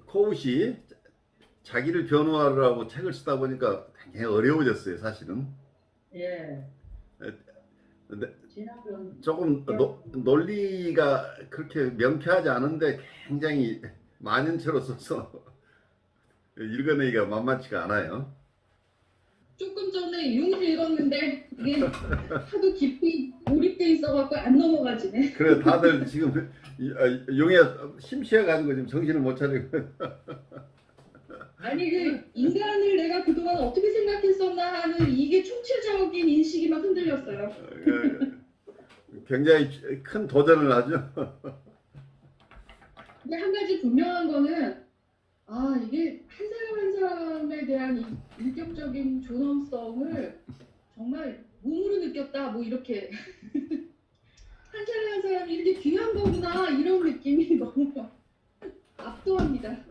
코웃이 자기를 변호하라고 책을 쓰다 보니까 굉장히 어려워졌어요, 사실은. 예. 근데 지난번 조금 논리가 그렇게 명쾌하지 않은데 굉장히 만연체로 써서 읽어내기가 만만치가 않아요. 조금 전에 융을 읽었는데 이게 하도 깊이 몰입돼 있어갖고 안 넘어가지네. 그래 다들 지금 용에 심취해가지고 지금 정신을 못 차리고. 아니 그 인간을 내가 그동안 어떻게 생각했었나 하는 이게 총체적인 인식이 막 흔들렸어요. 굉장히 큰 도전을 하죠. 근데 한 가지 분명한 거는 이게 한 사람 한 사람에 대한 인격적인 존엄성을 정말 몸으로 느꼈다 뭐 이렇게 한 사람 한 사람이 이렇게 귀한 거구나 이런 느낌이 너무 압도합니다.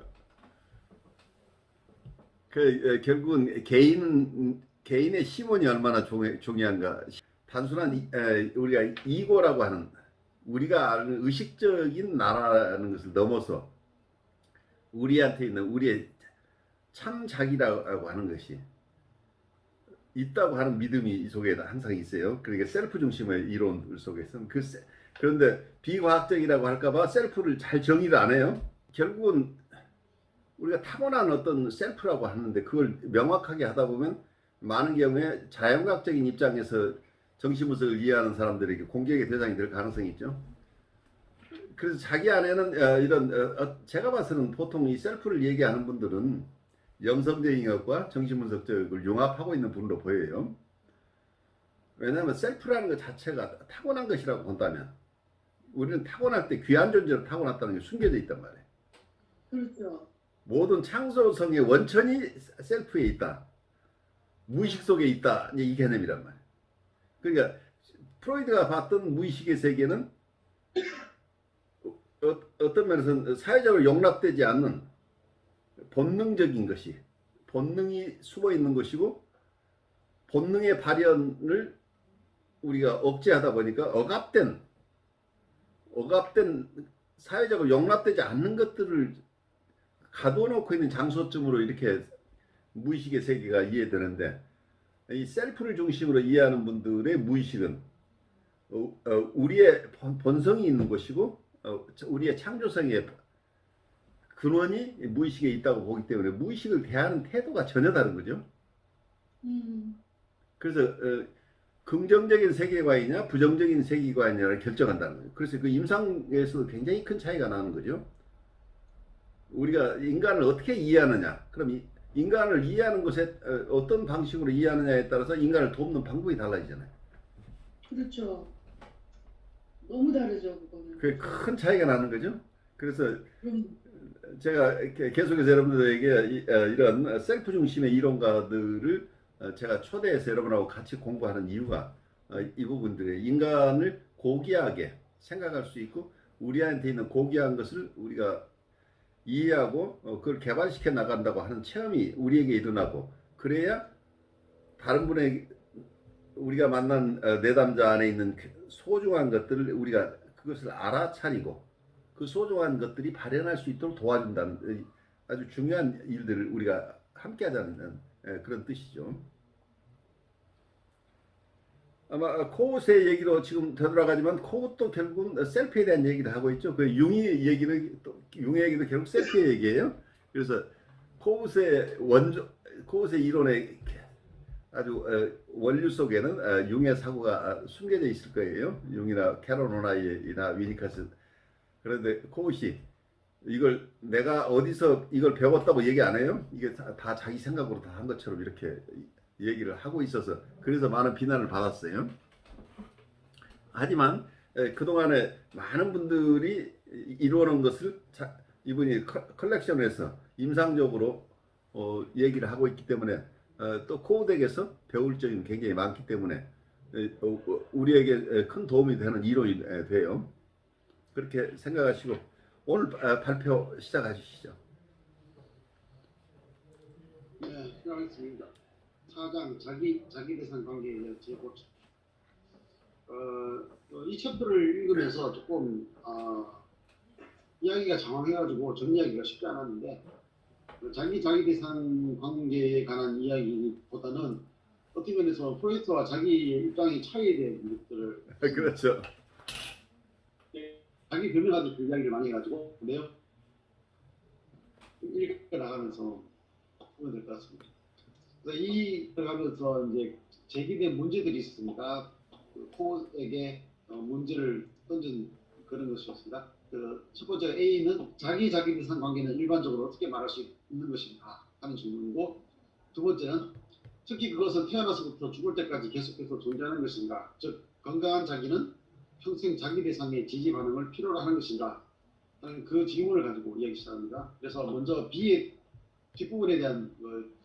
결국은 개인의 심원이 얼마나 중요한가. 단순한 우리가 이고라고 하는 우리가 아는 의식적인 나라라는 것을 넘어서 우리한테 있는 우리의 참 자기라고 하는 것이 있다고 하는 믿음이 이 속에 항상 있어요. 그러니까 셀프 중심의 이론 속에서는 그런데 비과학적이라고 할까봐 셀프를 잘 정의를 안 해요. 결국은 우리가 타고난 어떤 셀프라고 하는데 그걸 명확하게 하다 보면 많은 경우에 자연과학적인 입장에서 정신분석을 이해하는 사람들에게 공격의 대상이 될 가능성이 있죠. 그래서 자기 안에는 제가 봐서는 보통 이 셀프를 얘기하는 분들은 영성적인 것과 정신분석적을 융합하고 있는 분으로 보여요. 왜냐하면 셀프라는 것 자체가 타고난 것이라고 본다면 우리는 타고날 때 귀한 존재로 타고났다는 게 숨겨져 있단 말이에요. 그렇죠. 모든 창조성의 원천이 셀프에 있다. 무의식 속에 있다. 이 개념이란 말이에요. 그러니까 프로이드가 봤던 무의식의 세계는 어떤 면에서는 사회적으로 용납되지 않는 본능적인 것이 본능이 숨어 있는 것이고 본능의 발현을 우리가 억제하다 보니까 억압된 사회적으로 용납되지 않는 것들을 가둬놓고 있는 장소쯤으로 이렇게 무의식의 세계가 이해되는데 이 셀프를 중심으로 이해하는 분들의 무의식은 우리의 본성이 있는 것이고 우리의 창조성의 근원이 무의식에 있다고 보기 때문에 무의식을 대하는 태도가 전혀 다른 거죠. 그래서 긍정적인 세계관이냐 부정적인 세계관이냐를 결정한다는 거예요. 그래서 그 임상에서도 굉장히 큰 차이가 나는 거죠. 우리가 인간을 어떻게 이해하느냐, 그럼 인간을 이해하는 것에 어떤 방식으로 이해하느냐에 따라서 인간을 돕는 방법이 달라지잖아요. 그렇죠. 너무 다르죠, 그거는. 그게 큰 차이가 나는 거죠. 그래서 제가 계속해서 여러분들에게 이런 셀프 중심의 이론가들을 제가 초대해서 여러분하고 같이 공부하는 이유가 이 부분들에 인간을 고귀하게 생각할 수 있고 우리한테 있는 고귀한 것을 우리가 이해하고 그걸 개발시켜 나간다고 하는 체험이 우리에게 일어나고 그래야 다른 분의 우리가 만난 내담자 안에 있는 소중한 것들을 우리가 그것을 알아차리고 그 소중한 것들이 발현할 수 있도록 도와준다는 아주 중요한 일들을 우리가 함께 하자는 그런 뜻이죠. 아마 코웃의 얘기로 지금 되돌아가지만 코웃도 결국은 셀프에 대한 얘기를 하고 있죠. 그 융의 얘기도 결국 셀프의 얘기예요. 그래서 코웃의 이론의 아주 원류 속에는 융의 사고가 숨겨져 있을 거예요. 융이나 캐롤 호나이나 위니커스. 그런데 코웃이 이걸 내가 어디서 이걸 배웠다고 얘기 안 해요. 이게 다 자기 생각으로 다 한 것처럼 이렇게 얘기를 하고 있어서 그래서 많은 비난을 받았어요. 하지만 그동안에 많은 분들이 이루어놓은 것을 이분이 컬렉션에서 임상적으로 얘기를 하고 있기 때문에 또 코우덱에서 배울 점이 굉장히 많기 때문에 우리에게 큰 도움이 되는 이론이 돼요. 그렇게 생각하시고 오늘 발표 시작해 주시죠. 네, 시작하겠습니다. 4장 자기 대상 관계의 재고쳐. 이 챕터를 읽으면서 조금 이야기가 장황해가지고 정리하기가 쉽지 않았는데 자기 대상 관계에 관한 이야기보다는 어떻게 면에서 프로젝트와 자기 입장의 차이에 대한 것들을 그렇죠. 자기 변명하듯 그 이야기를 많이 해가지고 내용 읽어 나가면서 보면 될 것 같습니다. 그래서 이 들어가면서 이제 제기된 문제들이 있습니다. 그 코에게 문제를 던진 그런 것이었습니다. 그 첫 번째 A는 자기 대상 관계는 일반적으로 어떻게 말할 수 있는 것인가 하는 질문이고, 두 번째는 특히 그것은 태어나서부터 죽을 때까지 계속해서 존재하는 것인가, 즉 건강한 자기는 평생 자기 대상의 지지 반응을 필요로 하는 것인가 하는 그 질문을 가지고 이야기 시작합니다. 그래서 먼저 B의 뒷부분에 대한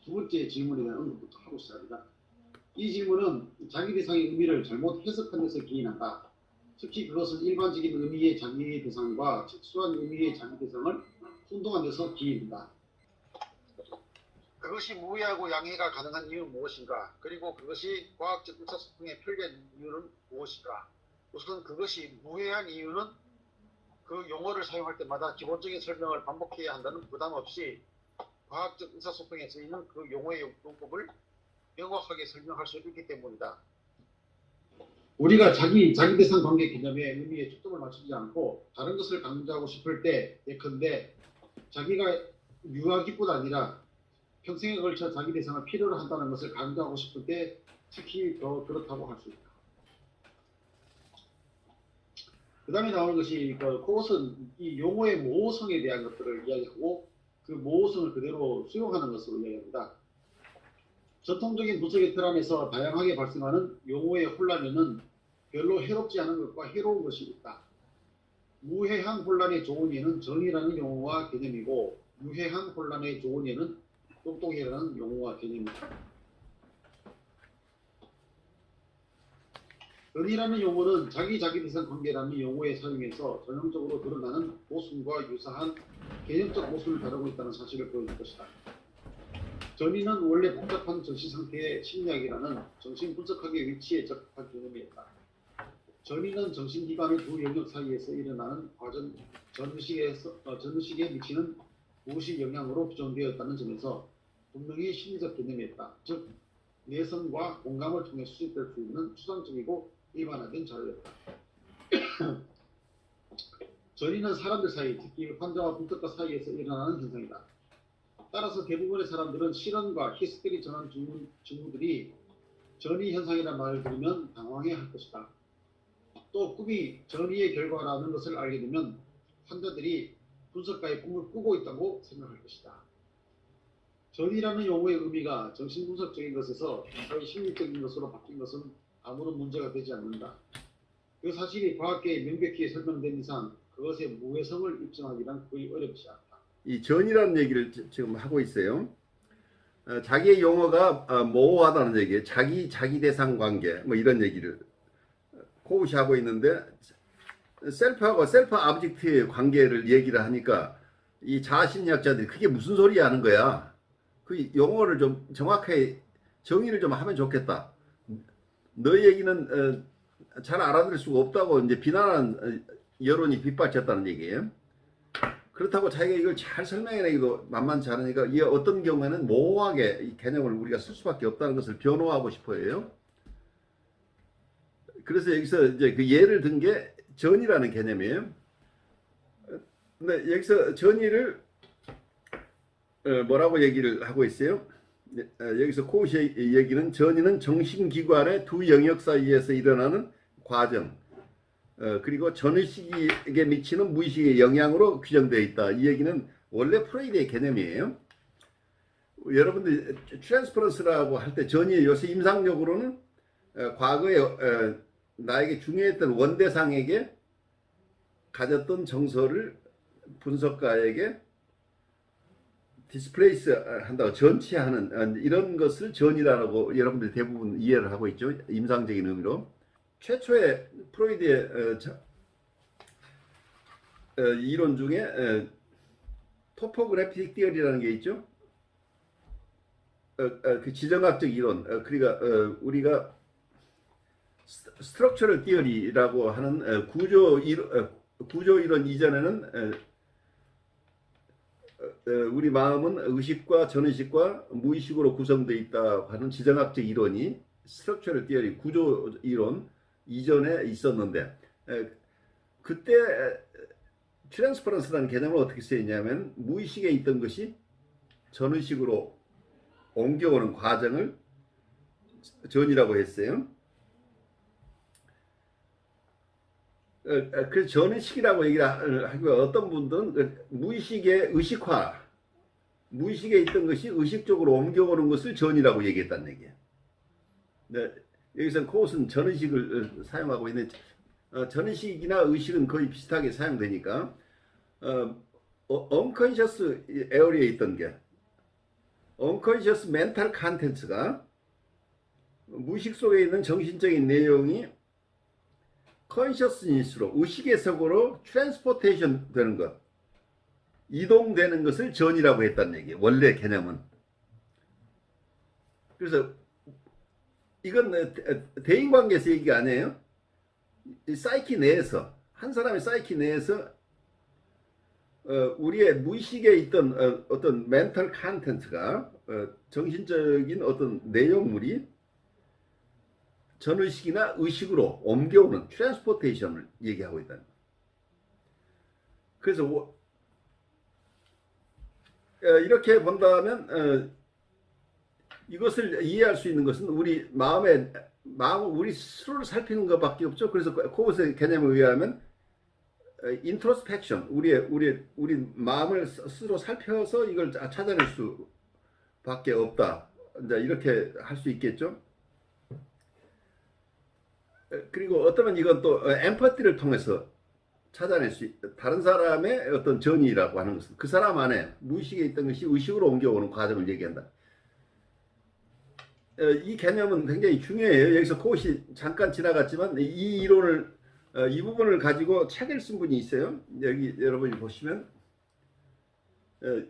두 번째 질문에 대한 언급부터 하고 시작합니다. 이 질문은 자기 대상의 의미를 잘못 해석한 데서 기인한다. 특히 그것은 일반적인 의미의 자기 대상과 특수한 의미의 자기 대상을 혼동한 데서 기인한다. 그것이 무해하고 양해가 가능한 이유는 무엇인가? 그리고 그것이 과학적 의사소통에 편리한 이유는 무엇인가? 우선 그것이 무해한 이유는 그 용어를 사용할 때마다 기본적인 설명을 반복해야 한다는 부담 없이 과학적 의사소통에 쓰이는 그 용어의 용법을 명확하게 설명할 수 있기 때문이다. 우리가 자기 대상 관계 개념의 의미에 초점을 맞추지 않고 다른 것을 강조하고 싶을 때 예컨대 자기가 유아기뿐 아니라 평생에 걸쳐 자기 대상을 필요로 한다는 것을 강조하고 싶을 때 특히 더 그렇다고 할 수 있다. 그 다음에 나오는 것이 그것은 이 용어의 모호성에 대한 것들을 이야기하고 그 모호성을 그대로 수용하는 것으로 이야기합니다. 전통적인 분석의 틀 안에서 다양하게 발생하는 용어의 혼란에는 별로 해롭지 않은 것과 해로운 것이 있다. 무해한 혼란의 좋은 예는 정의라는 용어와 개념이고 유해한 혼란의 좋은 예는 똑똑이라는 용어와 개념입니다. 정의라는 용어는 자기 대상 관계라는 용어의 사용에서 전형적으로 드러나는 모순과 유사한 개념적 모순을 다루고 있다는 사실을 보여줄 것이다. 전의는 원래 복잡한 정신상태의 심리학이라는 정신분석학의 위치에 적합한 개념이었다. 전의는 정신기관의 두 영역 사이에서 일어나는 과정 전의식에 미치는 무의식 영향으로 규정되었다는 점에서 분명히 심리적 개념이었다. 즉 내성과 공감을 통해 수집될 수 있는 추상적이고 일반화된 자료였다. 전의는 사람들 사이, 특히 환자와 분석가 사이에서 일어나는 현상이다. 따라서 대부분의 사람들은 실언과 히스테리 전환 증후들이 전의 현상이라는 말을 들으면 당황해 할 것이다. 또 꿈이 전의의 결과라는 것을 알게 되면 환자들이 분석가의 꿈을 꾸고 있다고 생각할 것이다. 전의라는 용어의 의미가 정신분석적인 것에서 사회심리적인 것으로 바뀐 것은 아무런 문제가 되지 않는다. 그 사실이 과학계에 명백히 설명된 이상 그것의 무해성을 입증하기란 거의 어렵지 않다. 이 전이라는 얘기를 지금 하고 있어요. 자기의 용어가 모호하다는 얘기예요. 자기 대상 관계 뭐 이런 얘기를 코우시 하고 있는데 셀프하고 셀프 아브젝트의 관계를 얘기를 하니까 이 자아심리학자들이 그게 무슨 소리야 하는 거야. 그 용어를 좀 정확하게 정의를 좀 하면 좋겠다. 너 얘기는 잘 알아들을 수가 없다고 이제 비난하는 여론이 빗발쳤다는 얘기예요. 그렇다고 자기가 이걸 잘 설명해내기도 만만치 않으니까 이 어떤 경우에는 모호하게 이 개념을 우리가 쓸 수밖에 없다는 것을 변호하고 싶어요. 그래서 여기서 이제 그 예를 든 게 전이라는 개념이에요. 근데 여기서 전이를 뭐라고 얘기를 하고 있어요? 여기서 코우시의 얘기는 전이는 정신기관의 두 영역 사이에서 일어나는 과정, 그리고 전의식에 미치는 무의식의 영향으로 규정되어 있다. 이 얘기는 원래 프로이드의 개념이에요. 여러분들 트랜스퍼런스라고 할 때 전이 요새 임상적으로는 과거에 나에게 중요했던 원대상에게 가졌던 정서를 분석가에게 디스플레이스 한다고 전치하는 이런 것을 전이라고 여러분들이 대부분 이해를 하고 있죠. 임상적인 의미로. 최초의 프로이드의 이론 중에 토포그래픽 티어리라는 게 있죠. 그 지정학적 이론, 그러니까 우리가 스트럭처럴 티어리라고 하는 구조 이론 이전에는 우리 마음은 의식과 전의식과 무의식으로 구성되어 있다고 하는 지정학적 이론이 스트럭처럴 티어리 구조 이론 이전에 있었는데 그때 트랜스퍼런스라는 개념을 어떻게 쓰였냐면 무의식에 있던 것이 전의식으로 옮겨오는 과정을 전이라고 했어요. 그래서 전의식이라고 얘기를 하고 어떤 분들은 무의식의 의식화, 무의식에 있던 것이 의식적으로 옮겨오는 것을 전이라고 얘기했다는 얘기예요. 네, 여기서 코웃은 전의식을 사용하고 있는데 전의식이나 의식은 거의 비슷하게 사용되니까 unconscious 에어리에 있던 게 unconscious mental contents가 무의식 속에 있는 정신적인 내용이 consciousness로 의식의 세계로 트랜스포테이션 되는 것, 이동되는 것을 전이라고 했다는 얘기예요. 원래 개념은. 그래서 이건 대인관계에서 얘기가 아니에요. 이 사이키 내에서 한 사람의 사이키 내에서 우리의 무의식에 있던 어떤 멘탈 컨텐츠가 정신적인 어떤 내용물이 전의식이나 의식으로 옮겨오는 트랜스포테이션을 얘기하고 있다는 거예요. 그래서 이렇게 본다면 이것을 이해할 수 있는 것은 우리 마음 우리 스스로를 살피는 것밖에 없죠. 그래서 코웃의 개념에 의하면 인트로스펙션, 우리 마음을 스스로 살펴서 이걸 찾아낼 수밖에 없다. 이제 이렇게 할 수 있겠죠. 그리고 어쩌면 이건 또 엠퍼티를 통해서 찾아낼 수 있다. 다른 사람의 어떤 전이라고 하는 것은 그 사람 안에 무의식에 있던 것이 의식으로 옮겨오는 과정을 얘기한다. 이 개념은 굉장히 중요해요. 여기서 코웃이 잠깐 지나갔지만 이 이론을 이 부분을 가지고 책을 쓴 분이 있어요. 여기 여러분이 보시면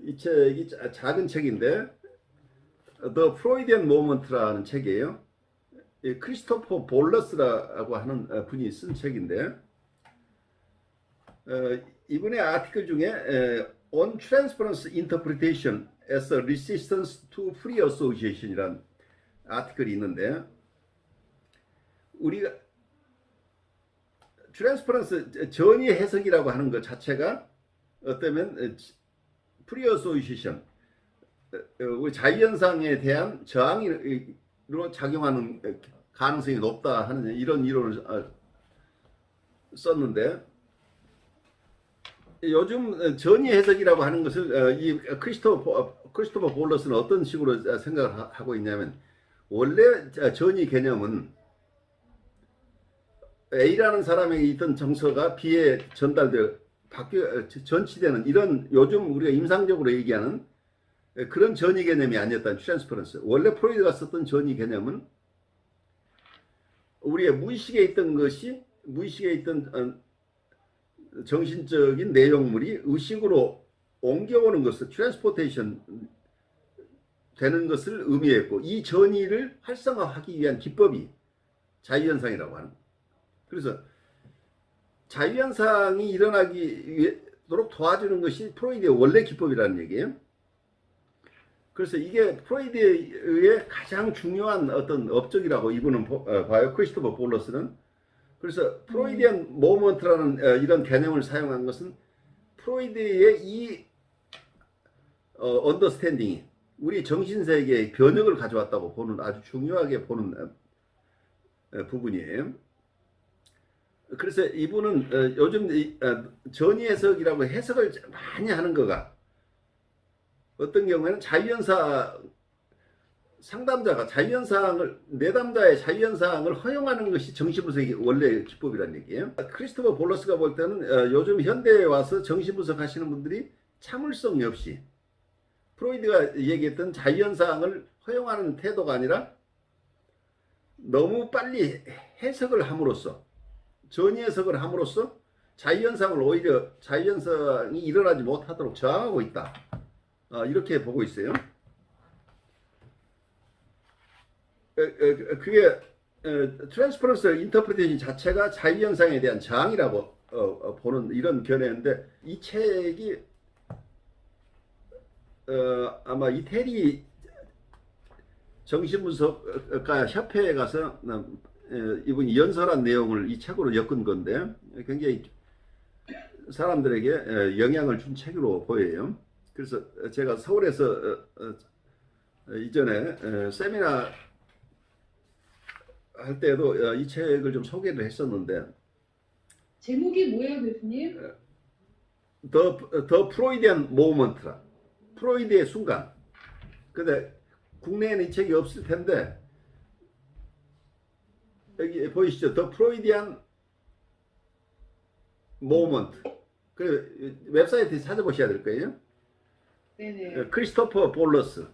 이 책이 작은 책인데 The Freudian Moment라는 책이에요. 크리스토퍼 볼러스라고 하는 분이 쓴 책인데 이분의 아티클 중에 On Transference Interpretation as a Resistance to Free Association이라는 아티클이 있는데 우리가 트랜스퍼런스 전이 해석이라고 하는 것 자체가 어쩌면 프리 어소시에이션 우리 자유현상에 대한 저항으로 작용하는 가능성이 높다 하는 이런 이론을 썼는데 요즘 전이 해석이라고 하는 것을 이 크리스토퍼 볼러스는 어떤 식으로 생각을 하고 있냐면 원래 전이 개념은 A라는 사람에게 있던 정서가 B에 전달되어 전치되는 이런 요즘 우리가 임상적으로 얘기하는 그런 전이 개념이 아니었다는 트랜스퍼런스. 원래 프로이드가 썼던 전이 개념은 우리의 무의식에 있던 것이 무의식에 있던 정신적인 내용물이 의식으로 옮겨오는 것을 트랜스포테이션 되는 것을 의미했고 이 전이를 활성화하기 위한 기법이 자유현상이라고 하는 거예요. 그래서 자유현상이 일어나도록 도와주는 것이 프로이드의 원래 기법이라는 얘기예요. 그래서 이게 프로이드의 가장 중요한 어떤 업적이라고 이분은 봐요. 크리스토퍼 볼러스는. 그래서 프로이디안 모먼트라는 이런 개념을 사용한 것은 프로이드의 이 언더스탠딩이 우리 정신세계의 변혁을 가져왔다고 보는 아주 중요하게 보는 부분이에요. 그래서 이분은 요즘 전이 해석이라고 해석을 많이 하는 거가 어떤 경우에는 자유현상 상담자가 내담자의 자유현상을 허용하는 것이 정신분석의 원래 기법이라는 얘기예요. 크리스토퍼 볼러스가 볼 때는 요즘 현대에 와서 정신분석 하시는 분들이 참을성이 없이 프로이드가 얘기했던 자유현상을 허용하는 태도가 아니라 너무 빨리 해석을 함으로써 전이 해석을 함으로써 자유현상을 오히려 자유현상이 일어나지 못하도록 저항하고 있다. 이렇게 보고 있어요. 그게 트랜스퍼런스 인터프리테이션 자체가 자유현상에 대한 저항이라고 보는 이런 견해인데 이 책이 아마 이태리 정신분석가 협회에 가서 이분이 연설한 내용을 이 책으로 엮은 건데 굉장히 사람들에게 영향을 준 책으로 보여요. 그래서 제가 서울에서 이전에 세미나 할 때도 이 책을 좀 소개를 했었는데 제목이 뭐예요, 교수님? 더 프로이디안 모먼트라, 프로이드의 순간. 근데 국내에는 이 책이 없을 텐데 여기 보이시죠? 더 프로이디안 모먼트. 그 웹사이트에 찾아보셔야 될 거예요. 네네. 크리스토퍼 볼러스.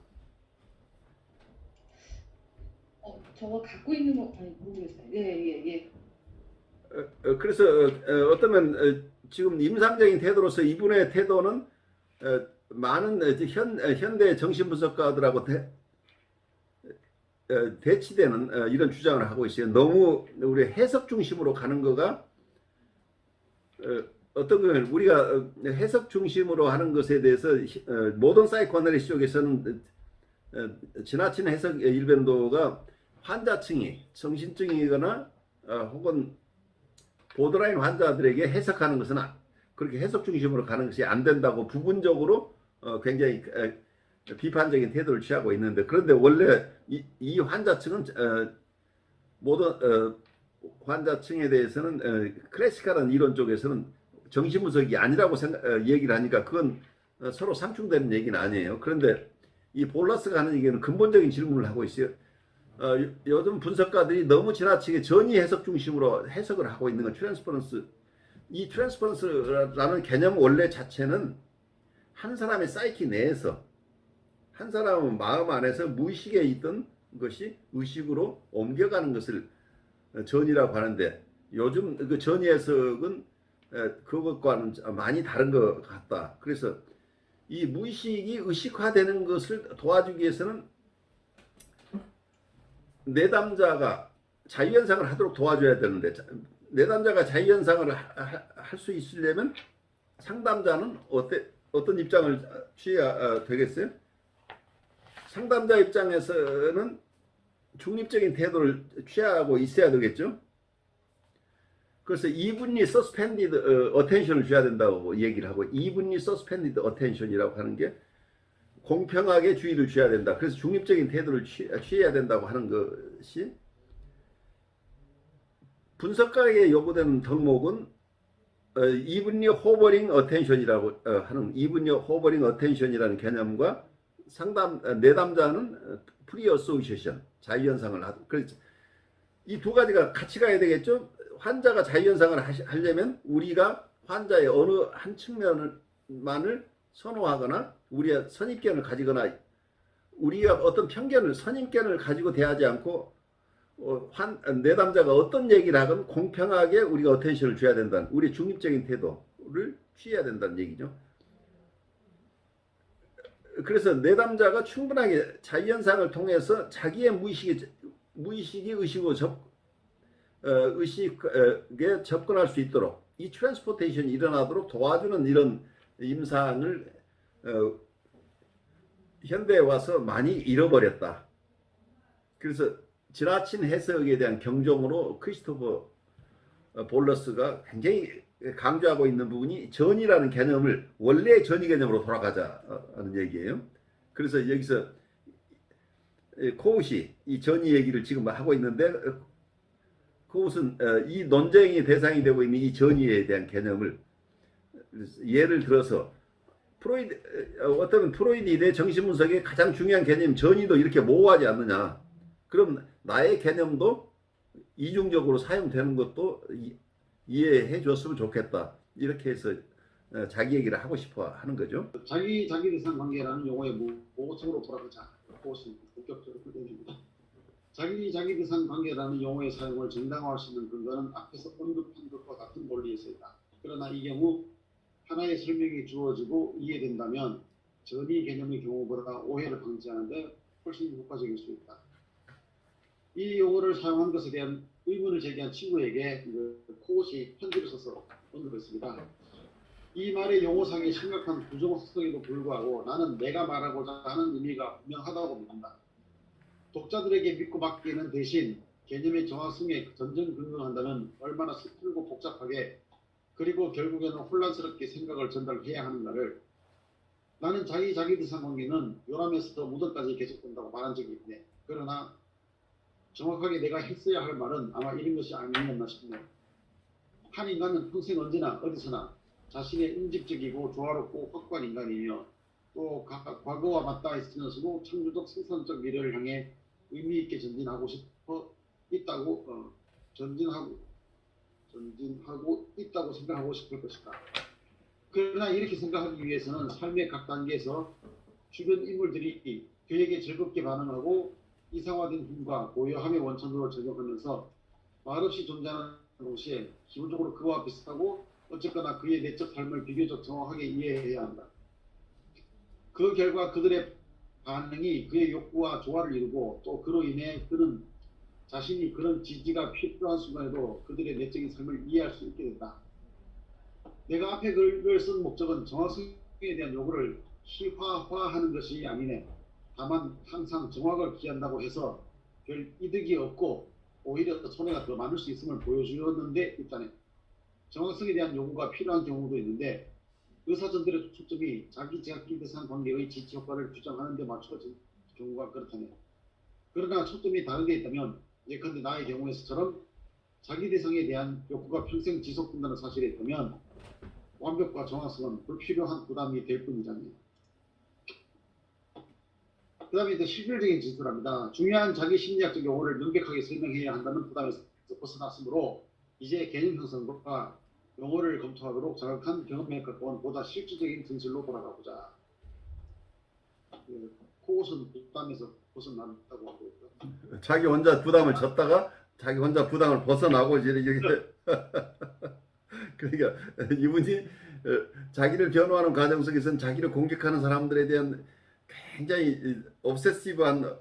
저거 갖고 있는 거 아니 모르겠어요. 예. 그래서 어쩌면 지금 임상적인 태도로서 이분의 태도는 많은 현대 정신분석가들하고 대치되는 이런 주장을 하고 있어요. 너무 우리 해석 중심으로 가는 거가 어떤 거면 우리가 해석 중심으로 하는 것에 대해서 모던 사이코애널리시스 쪽에서는 지나친 해석 일변도가 환자층이 정신증이거나 혹은 보더라인 환자들에게 해석하는 것은 그렇게 해석 중심으로 가는 것이 안 된다고 부분적으로 굉장히 비판적인 태도를 취하고 있는데, 그런데 원래 이 환자층은 모든 환자층에 대해서는 클래시컬한 이론 쪽에서는 정신분석이 아니라고 얘기를 하니까 그건 서로 상충되는 얘기는 아니에요. 그런데 이 볼러스가 하는 얘기는 근본적인 질문을 하고 있어요. 요즘 분석가들이 너무 지나치게 전위 해석 중심으로 해석을 하고 있는 건 트랜스퍼런스. 이 트랜스퍼런스라는 개념 원래 자체는 한 사람의 사이키 내에서, 한 사람의 마음 안에서 무의식에 있던 것이 의식으로 옮겨가는 것을 전이라고 하는데, 요즘 그 전이 해석은 그것과는 많이 다른 것 같다. 그래서 이 무의식이 의식화되는 것을 도와주기 위해서는 내담자가 자유현상을 하도록 도와줘야 되는데, 내담자가 자유현상을 할 수 있으려면 상담자는 어떤 입장을 취해야 되겠어요? 상담자 입장에서는 중립적인 태도를 취하고 있어야 되겠죠. 그래서 이분이 suspended attention을 줘야 된다고 얘기를 하고, 이분이 suspended attention이라고 하는 게 공평하게 주의를 줘야 된다. 그래서 중립적인 태도를 취해야 된다고 하는 것이, 분석가에게 요구되는 덕목은 이분리 호버링 어텐션이라고 하는, 이분리 호버링 어텐션이라는 개념과 내담자는 프리 어소시에이션, 자유현상을 하도. 그래서 이 두 가지가 같이 가야 되겠죠. 환자가 자유현상을 하려면 우리가 환자의 어느 한 측면만을 선호하거나 우리가 선입견을 가지거나 우리가 어떤 편견을, 선입견을 가지고 대하지 않고 내담자가 어떤 얘기를 하건 공평하게 우리가 어텐션을 줘야 된다는, 우리 중립적인 태도를 취해야 된다는 얘기죠. 그래서 내담자가 충분하게 자유현상을 통해서 자기의 무의식이 의식에 접근할 수 있도록, 이 트랜스포테이션이 일어나도록 도와주는 이런 임상을 현대에 와서 많이 잃어버렸다. 그래서 지나친 해석에 대한 경종으로 크리스토퍼 볼러스가 굉장히 강조하고 있는 부분이 전이라는 개념을 원래의 전이 개념으로 돌아가자는 얘기예요. 그래서 여기서 코웃이 이 전이 얘기를 지금 하고 있는데, 코웃은 이 논쟁의 대상이 되고 있는 이 전이에 대한 개념을 예를 들어서 어떤 프로이드의 정신분석의 가장 중요한 개념 전이도 이렇게 모호하지 않느냐. 그럼 나의 개념도 이중적으로 사용되는 것도 이해해 줬으면 좋겠다. 이렇게 해서 자기 얘기를 하고 싶어 하는 거죠. 자기 대상 관계라는 용어의 모호성으로 돌아가자. 그것은 본격적으로 끌어냅니다. 자기 대상 관계라는 용어의 사용을 정당화할 수 있는 근거는 앞에서 언급한 것과 같은 논리에서 있다. 그러나 이 경우 하나의 설명이 주어지고 이해된다면 전이 개념의 경우보다 오해를 방지하는 데 훨씬 효과적일 수 있다. 이 용어를 사용한 것에 대한 의문을 제기한 친구에게 코웃이 편지를 써서 언급했습니다. 이 말의 용어상의 심각한 부정성에도 불구하고 나는 내가 말하고자 하는 의미가 분명하다고 믿는다. 독자들에게 믿고 맡기는 대신 개념의 정확성에 전전긍긍한다면 얼마나 서툴고 복잡하게 그리고 결국에는 혼란스럽게 생각을 전달해야 하는가를 나는 자기 대상 관계는 요람에서부터 무덤까지 계속된다고 말한 적이 있네. 그러나 정확하게 내가 했어야 할 말은 아마 이런 것이 아니었나 싶네. 한 인간은 평생 언제나 어디서나 자신의 인직적이고 조화롭고 확고한 인간이며 또 과거와 맞닿아 있으면서도 창조적 생산적 미래를 향해 의미 있게 전진하고 있다고 생각하고 싶을 것이다. 그러나 이렇게 생각하기 위해서는 삶의 각 단계에서 주변 인물들이 그에게 즐겁게 반응하고 이상화된 힘과 고요함의 원천으로 적용하면서 말없이 존재하는 동시에 기본적으로 그와 비슷하고 어쨌거나 그의 내적 삶을 비교적 정확하게 이해해야 한다. 그 결과 그들의 반응이 그의 욕구와 조화를 이루고 또 그로 인해 그는 자신이 그런 지지가 필요한 순간에도 그들의 내적인 삶을 이해할 수 있게 된다. 내가 앞에 글을 쓴 목적은 정확성에 대한 요구를 희화화하는 것이 아니네. 다만 항상 정확을 기한다고 해서 별 이득이 없고 오히려 손해가 더 많을 수 있음을 보여주었는데 일단은 정확성에 대한 요구가 필요한 경우도 있는데 의사전들의 초점이 자기 대상 관계의 지치 효과를 주장하는 데 맞춰진 경우가 그렇다네. 그러나 초점이 다른 데 있다면 예컨대 나의 경우에서처럼 자기 대상에 대한 욕구가 평생 지속된다는 사실에 있다면 완벽과 정확성은 불필요한 부담이 될 뿐이잖아요. 그 다음에 실질적인 진술합니다. 중요한 자기 심리학적 용어를 명백하게 설명해야 한다는 부담에서 벗어났으므로 이제 개념 형성과 용어를 검토하도록 자극한 경험에 가까운 보다 실질적인 진술로 돌아가보자. 코옷은 부담에서 벗어났다고 하고 있고요. 자기 혼자 부담을 졌다가 자기 혼자 부담을 벗어나고 이렇게 그러니까 이분이 자기를 변호하는 과정 속에서는 자기를 공격하는 사람들에 대한 굉장히 obsessive한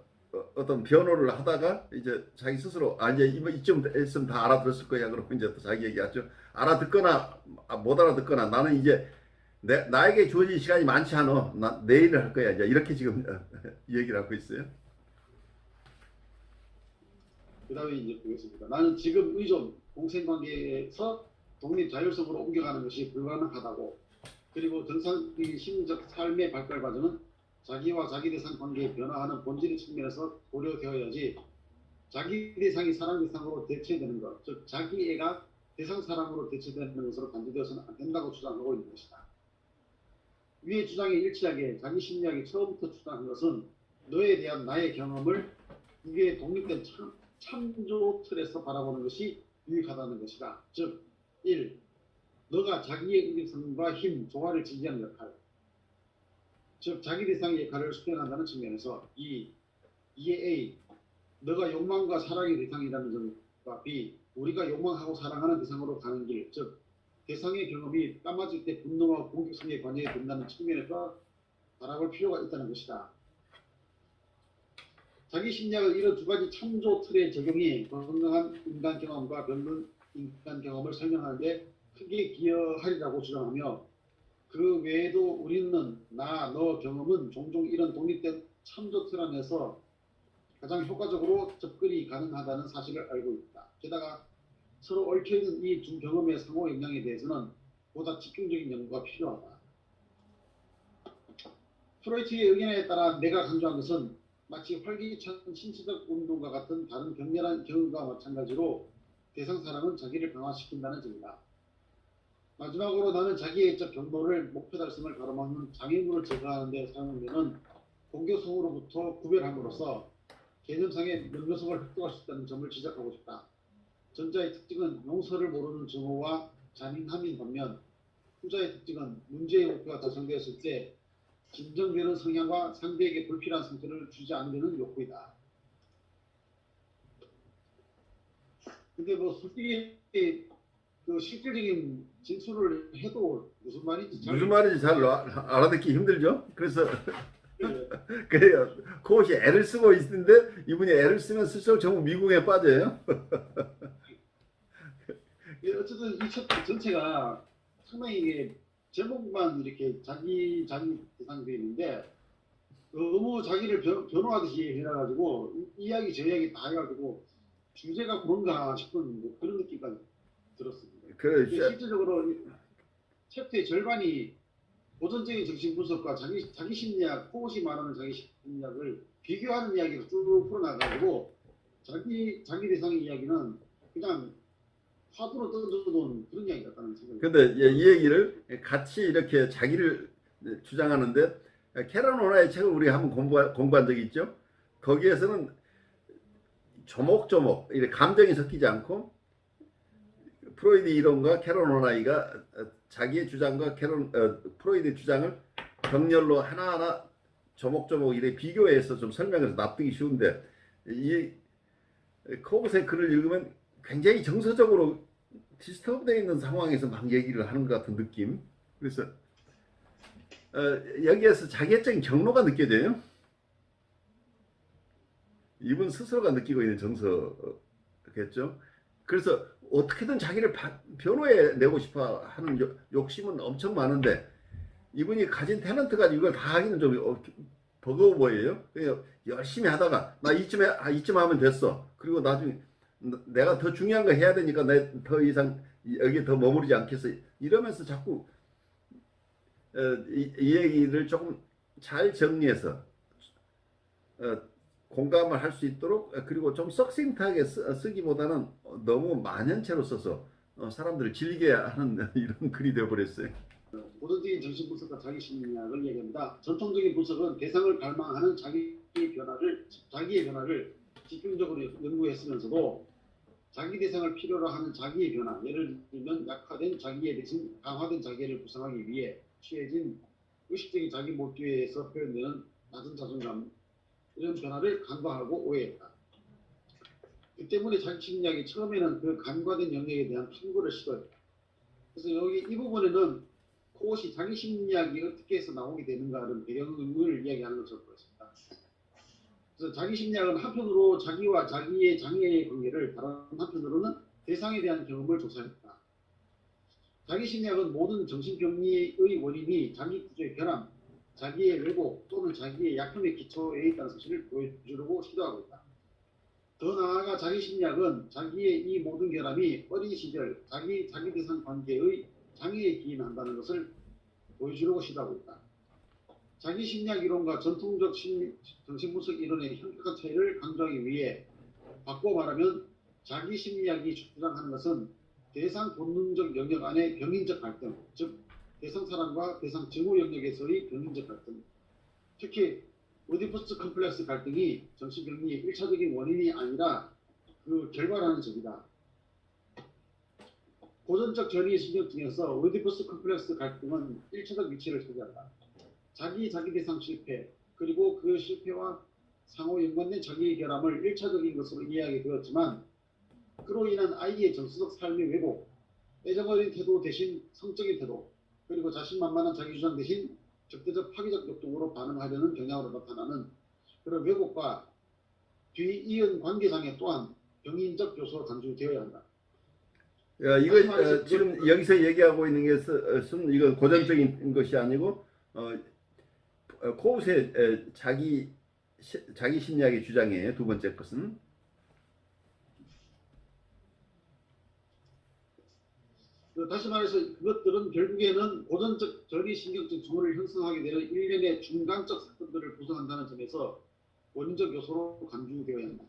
어떤 변호를 하다가 이제 자기 스스로 이제 이쯤 했으면 다 알아들었을 거야. 그러고 이제 또 자기 얘기하죠. 알아듣거나 못 알아듣거나 나는 이제 나에게 주어진 시간이 많지 않아. 나 내일을 할 거야. 이제 이렇게 지금 얘기를 하고 있어요. 그 다음에 이제 보겠습니다. 나는 지금 의존 공생관계에서 독립 자율성으로 옮겨가는 것이 불가능하다고. 그리고 정상적인 심리적 삶의 발달 과정은 자기와 자기 대상 관계에 변화하는 본질의 측면에서 고려되어야지 자기 대상이 사랑 대상으로 대체되는 것, 즉 자기애가 대상 사랑으로 대체되는 것으로 간주되어서는 안 된다고 주장하고 있는 것이다. 위의 주장에 일치하게 자기 심리학이 처음부터 주장한 것은 너에 대한 나의 경험을 이게 독립된 참조 틀에서 바라보는 것이 유익하다는 것이다. 즉 1. 너가 자기의 의리성과 힘, 조화를 지지하는 역할, 즉 자기 대상의 역할을 수행한다는 측면에서 2의 A. 너가 욕망과 사랑의 대상이라는 점과 B. 우리가 욕망하고 사랑하는 대상으로 가는 길, 즉 대상의 경험이 까마질 때 분노와 공격성에 관여해 된다는 측면에서 바라볼 필요가 있다는 것이다. 자기 심리학은 이런 두 가지 참조 틀의 적용이 건강한 인간 경험과 병든 인간 경험을 설명하는 데 크게 기여하리라고 주장하며 그 외에도 우리는 나, 너 경험은 종종 이런 독립된 참조 틀 안에서 가장 효과적으로 접근이 가능하다는 사실을 알고 있다. 게다가 서로 얽혀있는 이 두 경험의 상호 영향에 대해서는 보다 집중적인 연구가 필요하다. 프로이트의 의견에 따라 내가 강조한 것은 마치 활기찬 신체적 운동과 같은 다른 격렬한 경험과 마찬가지로 대상 사람은 자기를 강화시킨다는 점이다. 마지막으로 나는 자기의 애적 경도를 목표 달성을 가로막는 장애물을 제거하는 데 사용되는 공교성으로부터 구별함으로써 개념상의 명료성을 획득할 수 있다는 점을 지적하고 싶다. 전자의 특징은 용서를 모르는 증오와 잔인함인 반면 후자의 특징은 문제의 목표가 달성되었을 때 진정되는 성향과 상대에게 불필요한 상처를 주지 않으려는 욕구이다. 근데 뭐 솔직히 그 실질적인 진술을 해도 무슨 말인지 잘 알아듣기 힘들죠. 그래서 그래요. 그것이 애를 쓰고 있는데 이분이 애를 쓰면 쓸수록 전부 미궁에 빠져요. 어쨌든 이 챕터 전체가 상당히 이게 제목만 이렇게 자기 대상되어 있는데 너무 자기를 변호하듯이 해놔가지고 이야기 저 이야기 다 해가지고 주제가 그런가 싶은 뭐 그런 느낌까지 들었습니다. 그 근데 실질적으로 이 챕터의 절반이 고전적인 정신 분석과 자기 심리학, 코엇이 말하는 자기 심리학을 비교하는 이야기로 쭉 풀어나가지고 자기 대상의 이야기는 그냥 화두로 던져놓은 그런 이야기 같다는 생각이 근데 이 얘기를 같이 이렇게 자기를 주장하는데 캐런 호나의 책을 우리 한번 공부한 적이 있죠. 거기에서는 조목조목 이렇게 감정이 섞이지 않고 프로이드 이론과 캐런 호나이가 자기의 주장과 프로이드의 주장을 병렬로 하나하나 조목조목 이렇게 비교해서 좀 설명해서 납득이 쉬운데 이 코브스의 글을 읽으면 굉장히 정서적으로 디스터브되어 있는 상황에서 막 얘기를 하는 것 같은 느낌. 그래서 여기에서 자기애적인 경로가 느껴져요. 이분 스스로가 느끼고 있는 정서겠죠. 그래서 어떻게든 자기를 변호해 내고 싶어 하는 욕심은 엄청 많은데 이분이 가진 탤런트 가지고 이걸 다 하기는 좀 버거워 보여요. 그냥 열심히 하다가 나 이쯤 하면 됐어. 그리고 나중에 내가 더 중요한 거 해야 되니까 내 더 이상 여기에 더 머무르지 않겠어. 이러면서 자꾸 이 얘기를 조금 잘 정리해서 공감을 할 수 있도록 그리고 좀 석센트하게 쓰기보다는 너무 만연체로 써서 사람들을 질리게 하는 이런 글이 되어버렸어요. 고전적인 정신 분석과 자기 심리학을 얘기합니다. 전통적인 분석은 대상을 갈망하는 자기의 변화를 집중적으로 연구했으면서도 자기 대상을 필요로 하는 자기의 변화, 예를 들면 약화된 자기애 대신 강화된 자기애를 구성하기 위해 취해진 의식적인 자기 모두에서 표현되는 낮은 자존감, 이런 변화를 간과하고 오해했다. 그 때문에 자기 심리학이 처음에는 그 간과된 영역에 대한 탐구를 시도했다. 그래서 여기 이 부분에는 코엇이 자기 심리학이 어떻게 해서 나오게 되는가를 배경을 이야기하는 것으로 보였습니다. 그래서 자기 심리학은 한편으로 자기와 자기의 장애의 관계를, 다른 한편으로는 대상에 대한 경험을 조사했다. 자기 심리학은 모든 정신병리의 원인이 자기 구조의 변함, 자기의 왜곡 또는 자기의 약점의 기초에 있다는 사실을 보여주려고 시도하고 있다. 더 나아가 자기 심리학은 자기의 이 모든 결함이 어린 시절 자기 대상 관계의 장애에 기인한다는 것을 보여주려고 시도하고 있다. 자기 심리학 이론과 전통적 정신분석 이론의 현격한 차이를 강조하기 위해 바꿔 말하면 자기 심리학이 주장하는 것은 대상 본능적 영역 안의 병인적 갈등, 즉 대상 사랑과 대상 증오 영역에서의 병인적 갈등, 특히 오디푸스 컴플렉스 갈등이 정신병리의 1차적인 원인이 아니라 그 결과라는 점이다. 고전적 전이 신경 중에서 오디푸스 컴플렉스 갈등은 1차적 위치를 차지한다. 자기 대상 실패, 그리고 그 실패와 상호 연관된 자기의 결함을 1차적인 것으로 이해하게 되었지만 그로 인한 아이의 정서적 삶의 왜곡, 애정어린 태도 대신 성적인 태도, 그리고 자신만만한 자기주장 대신 적대적 파괴적 역동으로 반응하려는 경향으로 나타나는 그런 왜곡과 뒤이은 관계상에 또한 병인적 요소가 간주되어야 한다. 이거 지금 여기서 얘기하고 있는 것은 이건 고전적인 것이 아니고 코웃의 자기 심리학의 주장이에요. 두 번째 것은 다시 말해서 그것들은 결국에는 고전적 전이신경적 증후를 형성하게 되는 일련의 중간적 사건들을 구성한다는 점에서 원인적 요소로 간주되어야 한다.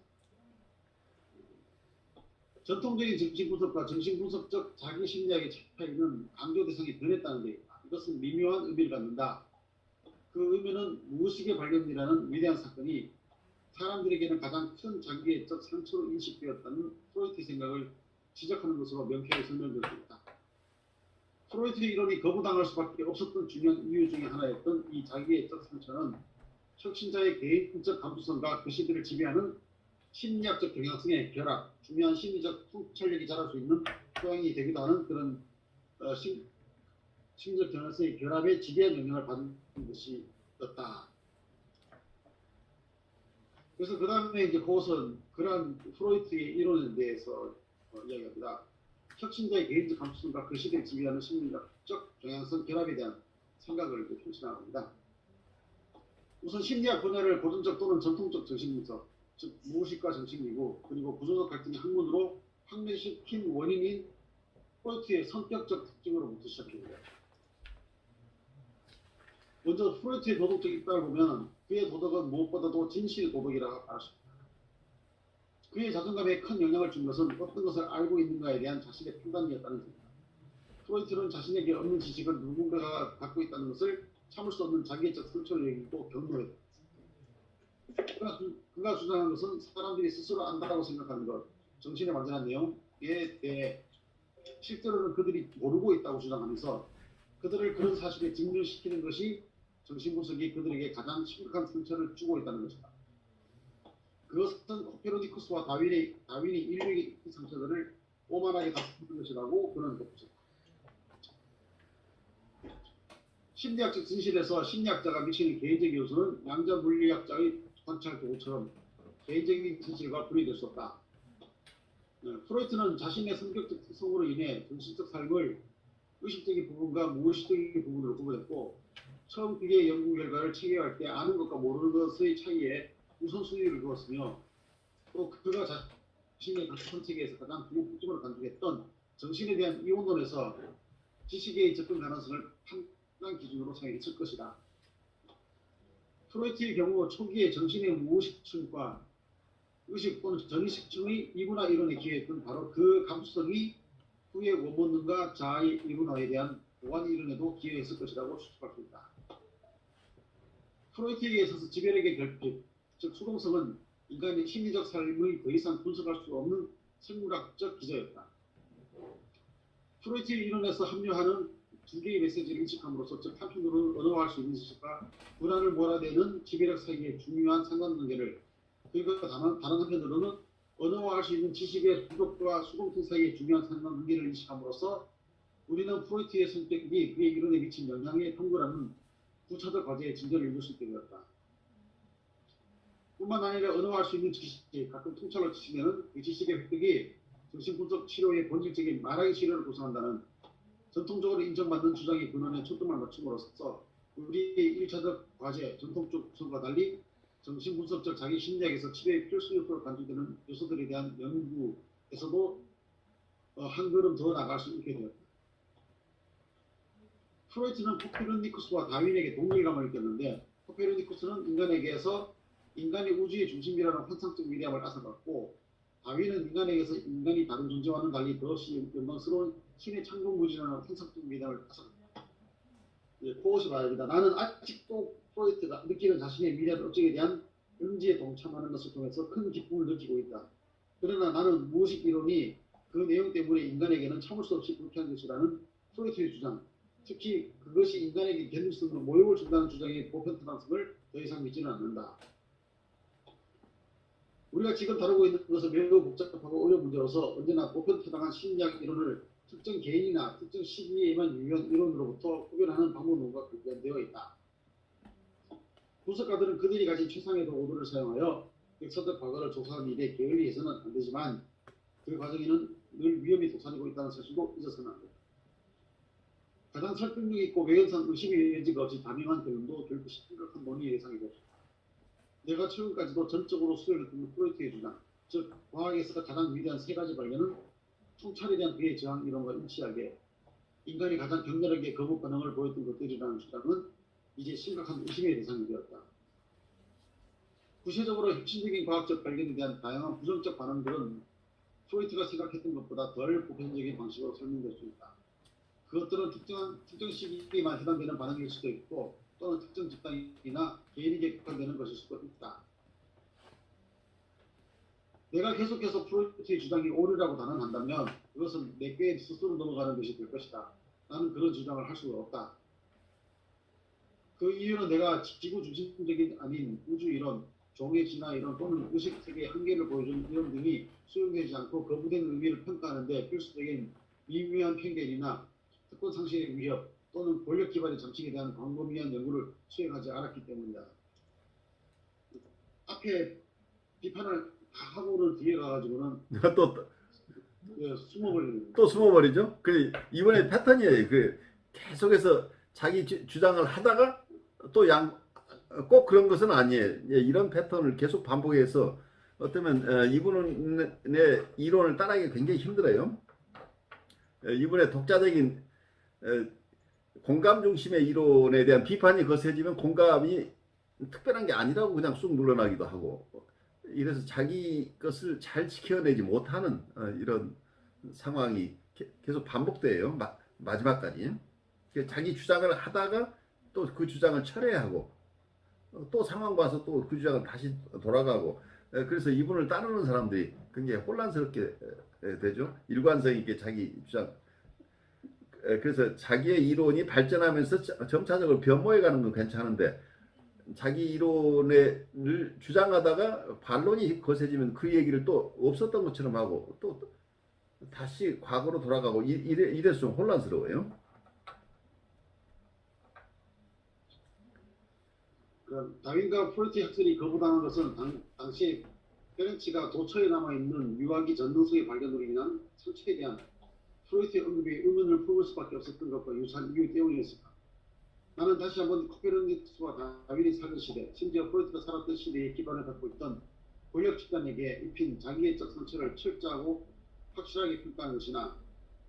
전통적인 정신분석과 정신분석적 자기심리학의 차이는 강조 대상이 변했다는 데 있다. 이것은 미묘한 의미를 갖는다. 그 의미는 무의식의 발견이라는 위대한 사건이 사람들에게는 가장 큰 자기애적 상처로 인식되었다는 프로이트 생각을 지적하는 것으로 명쾌하게 설명될 수 있다. 프로이트 이론이 거부당할 수밖에 없었던 중요한 이유 중에 하나였던 이 자기애적 상처는 혁신자의 개인적 감수성과 그 시대를 지배하는 심리학적 경향성의 결합, 중요한 심리적 통찰력이 자랄 수 있는 토양이 되기도 하는 그런 심리적 경향성의 결합에 지대한 영향을 받은 것이었다. 그래서 그 다음에 이제 그것은 그러한 프로이트의 이론에 대해서 이야기합니다. 혁신자의 개인적 감수성과 그 시대를 지배하는 심리적 경향성 결합에 대한 생각을 펼쳐나갑니다. 우선 심리학 분야를 고전적 또는 전통적 정신분석, 즉 무의식과 정신이고 그리고 구조적 갈등의 학문으로 확립시킨 원인인 프로이트의 성격적 특징으로부터 시작합니다. 먼저 프로이트의 도덕적 입장을 보면 그의 도덕은 무엇보다도 진실의 도덕이라고 말할 수 있습니다. 그의 자존감에 큰 영향을 준 것은 어떤 것을 알고 있는가에 대한 자신의 판단이었다는 것입니다. 프로이트는 자신에게 없는 지식을 누군가가 갖고 있다는 것을 참을 수 없는 자기애적 상처를 여기고 경고했다. 그가 주장한 것은 사람들이 스스로 안다고 생각하는 것, 정신의 완전한 내용에 대해 실제로는 그들이 모르고 있다고 주장하면서 그들을 그런 사실에 직면시키는 것이 정신분석이 그들에게 가장 심각한 상처를 주고 있다는 것이다. 그것은 코페르니쿠스와 다윈이 인류에게 이 상처들을 오만하게 다스리는 것이라고 그는 덧붙였다. 심리학적 진실에서 심리학자가 미치는 개인적 요소는 양자 물리학자의 관찰 도구처럼 개인적인 진실과 분리될 수 없다. 프로이트는 자신의 성격적 특성으로 인해 정신적 삶을 의식적인 부분과 무의식적인 부분으로 구분했고 처음 그의 연구 결과를 체계할 때 아는 것과 모르는 것의 차이에 우선순위를 두었으며 또 그가 자신의 선택에서 가장 중요한 특징으로 간주했던 정신에 대한 이론론에서 지식의 접근 가능성을 판단 기준으로 사용했을 것이다. 프로이트의 경우 초기에 정신의 무의식층과 의식 또는 전의식층의 이분화 이론에 기여했던 바로 그 감수성이 후의 원본능과 자아의 이분화에 대한 보완 이론에도 기여했을 것이라고 추측할 수 있다. 프로이트에게 있어서 지배력의 결핍, 즉 수동성은 인간의 심리적 삶의 더 이상 분석할 수 없는 생물학적 기저였다. 프로이트의 이론에서 합류하는 두 개의 메시지를 인식함으로써 즉 한편으로는 언어화할 수 있는 지식과 불안을 몰아내는 지배력 사이의 중요한 상관관계를 그리고 다른 한편으로는 언어화할 수 있는 지식의 부족과 수동성 사이의 중요한 상관관계를 인식함으로써 우리는 프로이트의 성격이 그의 이론에 미친 영향에 동그라는 부차적 과제의 진전을 이룰 수 있게 되었다. 뿐만 아니라 언어화할 수 있는 지식이 가끔 통찰로 치면은 그 지식의 획득이 정신분석 치료의 본질적인 말하기 치료를 구성한다는 전통적으로 인정받는 주장의 근원에 초점을 맞춤으로써 우리의 1차적 과제, 전통적 구성과 달리 정신분석적 자기 심리학에서 치료의 필수 요소로 간주되는 요소들에 대한 연구에서도 한 걸음 더 나갈 수 있게 되었다. 프로이트는 코페르니쿠스와 다윈에게 동일감을 느꼈는데 코페르니쿠스는 인간에게서 인간이 우주의 중심이라는 환상적 위대함을 앗아갔고 다윈은 인간에게서 인간이 다른 존재와는 달리 더없이 영광스러운 신의 창조무지라는 환상적 위대함을 앗아갔다. 그것이 말입니다. 나는 아직도 프로이트가 느끼는 자신의 미래한 업적에 대한 음지에 동참하는 것을 통해서 큰 기쁨을 느끼고 있다. 그러나 나는 무의식 이론이 그 내용 때문에 인간에게는 참을 수 없이 불쾌한 것이라는 프로이트의 주장, 특히 그것이 인간에게 견딜 수 없는 모욕을 준다는 주장의 보편 타당성을 더 이상 믿지는 않는다. 우리가 지금 다루고 있는 것은 매우 복잡하고 어려운 문제로서 언제나 보편 타당한 심리학 이론을 특정 개인이나 특정 시기에만 유효한 이론으로부터 구별하는 방법론과 관련되어 있다. 분석가들은 그들이 가진 최상의 도구들을 사용하여 역사적 과거를 조사하는 일에 게을리해서는 안 되지만 그 과정에는 늘 위험이 도사리고 있다는 사실도 잊어서는 안 된다. 가장 설득력 있고 외연상 의심의 여지가 없이 다명한 결론도 결국 심각한 논의의 대상이 되었다. 내가 최근까지도 전적으로 수혈을 듣는 프로이트의 주장, 즉 과학에서 가장 위대한 세 가지 발견은 통찰에 대한 그의 저항 이론과 일치하게 인간이 가장 격렬하게 거부 반응을 보였던 것들이라는 주장은 이제 심각한 의심의 대상이 되었다. 구체적으로 혁신적인 과학적 발견에 대한 다양한 부정적 반응들은 프로이트가 생각했던 것보다 덜 보편적인 방식으로 설명될 수 있다. 그것들은 특정 시기에만 해당되는 반응일 수도 있고 또는 특정 집단이나 개인에게 국한되는 것일 수도 있다. 내가 계속해서 프로이트의 주장이 옳으라고 단언한다면 그것은 내 꾀에 스스로 넘어가는 것이 될 것이다. 나는 그런 주장을 할 수가 없다. 그 이유는 내가 지구 중심적인 아닌 우주 이론, 종의 진화 이론 또는 의식 세계의 한계를 보여주는 이론 등이 수용되지 않고 거부된 의미를 평가하는데 필수적인 미묘한 편견이나 특권 상실의 위협 또는 권력 기반의 정책에 대한 광범위한 연구를 수행하지 않았기 때문이다. 앞에 비판을 다 하고는 뒤에 가가지고는 내가 또 예, 숨어버리는. 또 숨어버리죠. 그 이번에 패턴이에요. 그 계속해서 자기 주장을 하다가 또 꼭 그런 것은 아니에요. 예, 이런 패턴을 계속 반복해서 어쩌면 이분의 이론을 따라하기 굉장히 힘들어요. 이분의 독자적인 공감 중심의 이론에 대한 비판이 거세지면 공감이 특별한 게 아니라고 그냥 쑥 물러나기도 하고, 이래서 자기 것을 잘 지켜내지 못하는 이런 상황이 계속 반복돼요. 마지막까지. 자기 주장을 하다가 또 그 주장을 철회하고 또 상황 봐서 또 그 주장을 다시 돌아가고, 그래서 이분을 따르는 사람들이 굉장히 혼란스럽게 되죠. 일관성 있게 자기 주장. 그래서 자기의 이론이 발전하면서 점차적으로 변모해가는 건 괜찮은데, 자기 이론을 주장하다가 반론이 거세지면 그 얘기를 또 없었던 것처럼 하고 또 다시 과거로 돌아가고 이래서 좀 혼란스러워요. 다윈과 프로이트 학설이 거부당한 것은 당시 페렌치가 도처에 남아있는 유아기 전능성의 발견으로 인한 상처에 대한 프로이트의 언급이 의문을 품을 수밖에 없었던 것과 유사한 이유 때문이었습니다. 나는 다시 한번 코페르니쿠스와 다윈이 살던 시대, 심지어 프로이트가 살았던 시대에 기반을 갖고 있던 권력 집단에게 입힌 자기애적 상처를 철저하고 확실하게 평가하는 것이나,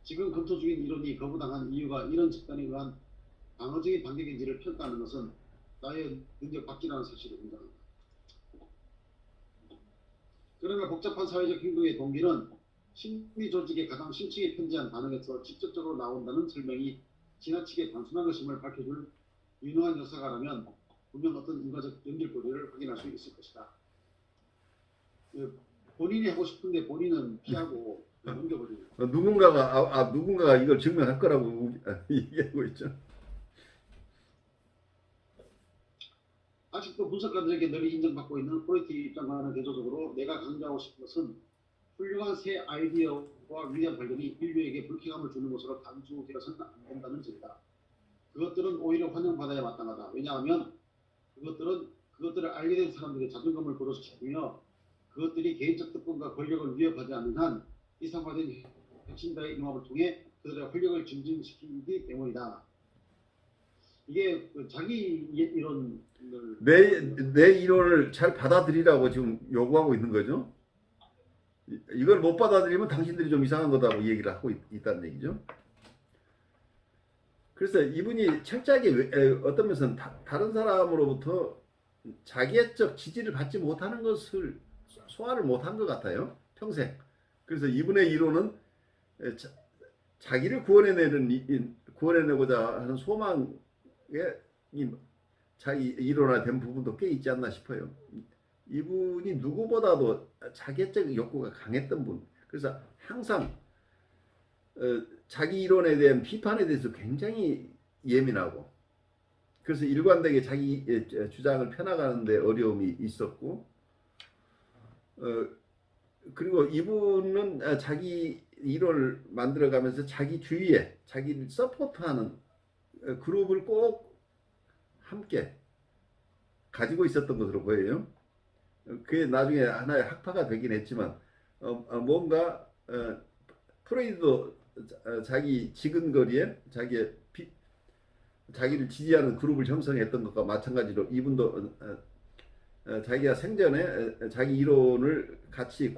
지금 검토 중인 이론이 거부당한 이유가 이런 집단에 의한 방어적인 반격인지를 평가하는 것은 나의 능력 밖이라는 사실을 인정합니다. 그러나 복잡한 사회적 행동의 동기는 심리 조직의 가장 심층에 편지한 반응에서 직접적으로 나온다는 설명이 지나치게 단순한 것임을 밝혀줄 유능한 역사가라면 분명 어떤 인과적 연결고리를 확인할 수 있을 것이다. 본인이 하고 싶은데 본인은 피하고 넘겨버리는. 누군가가 이걸 증명할 거라고 얘기하고 있죠. 아직도 분석가들에게 널리 인정받고 있는 프로이트 입장과는 대조적으로 내가 강조하고 싶은 것은, 훌륭한 새 아이디어와 위대한 발견이 인류에게 불쾌감을 주는 것으로 단수되어서는 안 된다는 점이다. 그것들은 오히려 환영받아야 마땅하다. 왜냐하면 그것들을 알게 된 사람들의 자존감을 고려시키며 그것들이 개인적 특권과 권력을 위협하지 않는 한 이상화된 핵심자의 융합을 통해 그들의 권력을 증진시키기 때문이다. 이게 자기 이론을 내 이론을 잘 받아들이라고 지금 요구하고 있는 거죠. 이걸 못 받아들이면 당신들이 좀 이상한 거다고 얘기를 하고 있다는 얘기죠. 그래서 이분이 철저하게 어떤 면에서는 다른 사람으로부터 자기애적 지지를 받지 못하는 것을 소화를 못한 것 같아요. 평생. 그래서 이분의 이론은 자기를 구원해내고자 하는 소망에 자기 이론화된 부분도 꽤 있지 않나 싶어요. 이분이 누구보다도 자기애적 욕구가 강했던 분. 그래서 항상 자기 이론에 대한 비판에 대해서 굉장히 예민하고, 그래서 일관되게 자기 주장을 펴나가는데 어려움이 있었고, 그리고 이분은 자기 이론을 만들어가면서 자기 주위에 자기를 서포트하는 그룹을 꼭 함께 가지고 있었던 것으로 보여요. 그게 나중에 하나의 학파가 되긴 했지만 뭔가 프로이트도 자기 지근거리에 자기를 지지하는 그룹을 형성했던 것과 마찬가지로 이분도 자기가 생전에 자기 이론을 같이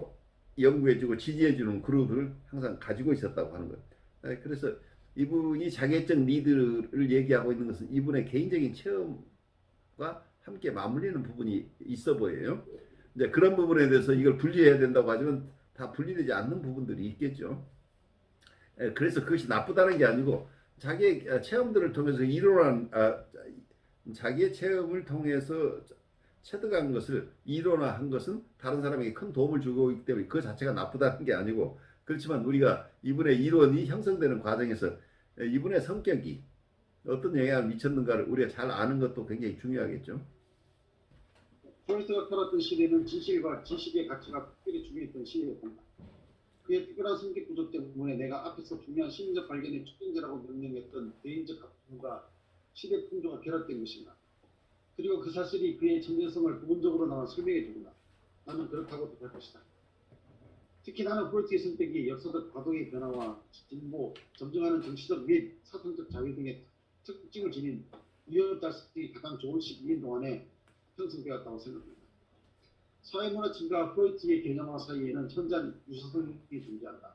연구해주고 지지해주는 그룹을 항상 가지고 있었다고 하는 거예요. 그래서 이분이 자기애적 리드를 얘기하고 있는 것은 이분의 개인적인 체험과 함께 맞물리는 부분이 있어 보여요. 이제 그런 부분에 대해서 이걸 분리해야 된다고 하지만 다 분리되지 않는 부분들이 있겠죠. 그래서 그것이 나쁘다는 게 아니고, 자기의 체험들을 통해서 이론한 자기의 체험을 통해서 체득한 것을 이론화한 것은 다른 사람에게 큰 도움을 주고 있기 때문에 그 자체가 나쁘다는 게 아니고, 그렇지만 우리가 이분의 이론이 형성되는 과정에서 이분의 성격이 어떤 영향을 미쳤는가를 우리가 잘 아는 것도 굉장히 중요하겠죠. 프로이트가 살았던 시대는 진실과 지식의 가치가 특별히 중요했던 시대였습니다. 그의 특별한 성격 구조 때문에 내가 앞에서 중요한 심리적 발견의 촉진제라고 명명했던 개인적 학문과 시대 풍조가 결합된 것입니다. 그리고 그 사실이 그의 천재성을 부분적으로나마 설명해 주구나. 나는 그렇다고 답할 것이다. 특히 나는 프로이트의 선택이 역사적 과도의 변화와 진보, 점증하는 정치적 및 사상적 자유 등의 특징을 지닌 위험자식이 가장 좋은 시기인 동안에 형성되었다고 생각합니다. 사회문화침과 프로이트의 개념화 사이에는 현저한 유사성이 존재한다.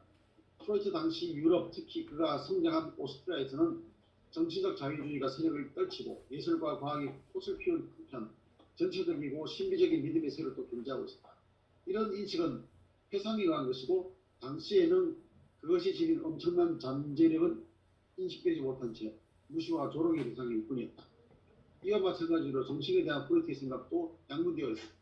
프로이트 당시 유럽, 특히 그가 성장한 오스트리아에서는 정치적 자유주의가 세력을 떨치고 예술과 과학이 꽃을 피운 한편 전체적이고 신비적인 믿음의 세력도 존재하고 있었다. 이런 인식은 회상에 의한 것이고 당시에는 그것이 지닌 엄청난 잠재력은 인식되지 못한 채 무시와 조롱의 대상일 뿐이었다. 이와 마찬가지로 정신에 대한 프로이트의 생각도 양분되어 있습니다.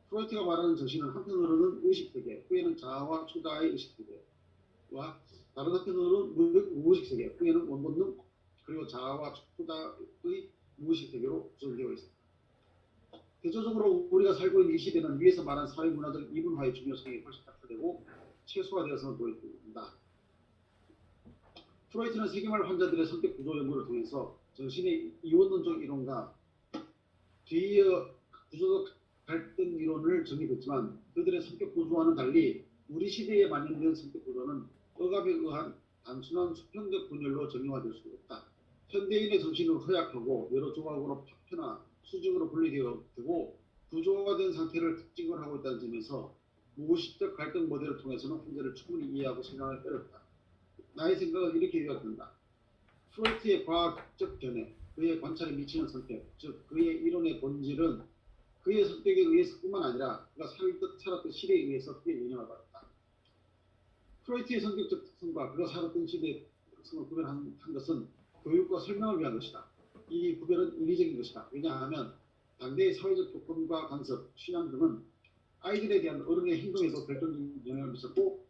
프로이트가 말하는 정신은 한편으로는 의식세계, 후에는 자아와 초자아의 의식세계와 다른 한편으로는 무의식세계, 후에는 원본능, 그리고 자아와 초자의 무의식세계로 구성되어 있습니다. 대조적으로 우리가 살고 있는 이 시대는 위에서 말한 사회문화적 이분화의 중요성이 훨씬 확대되고 최소화되어서 보입니다. 프로이트는 세계말 환자들의 선택 구조 연구를 통해서 정신의 이원론적 이론과 뒤이어 구조적 갈등 이론을 정립했지만 그들의 성격 구조와는 달리 우리 시대에 만연된 성격 구조는 억압에 의한 단순한 수평적 분열로 정의화될 수 없다. 현대인의 정신은 허약하고 여러 조각으로 파편화, 수직으로 분리되고 구조화된 상태를 특징을 하고 있다는 점에서 무의식적 갈등 모델을 통해서는 문제를 충분히 이해하고 생각하기 어렵다. 나의 생각은 이렇게 되어진다. 프로이트의 과학적 견해, 그의 관찰에 미치는 선택, 즉 그의 이론의 본질은 그의 선택에 의해서뿐만 아니라 그가 살았던 시대에 의해서 크게 영향을 받았다. 프로이트의 성격적 특성과 그가 살았던 시대의 특성을 구별한 것은 교육과 설명을 위한 것이다. 이 구별은 인위적인 것이다. 왜냐하면 당대의 사회적 조건과 간섭, 취향 등은 아이들에 대한 어른의 행동에도 결정적인 영향을 미쳤고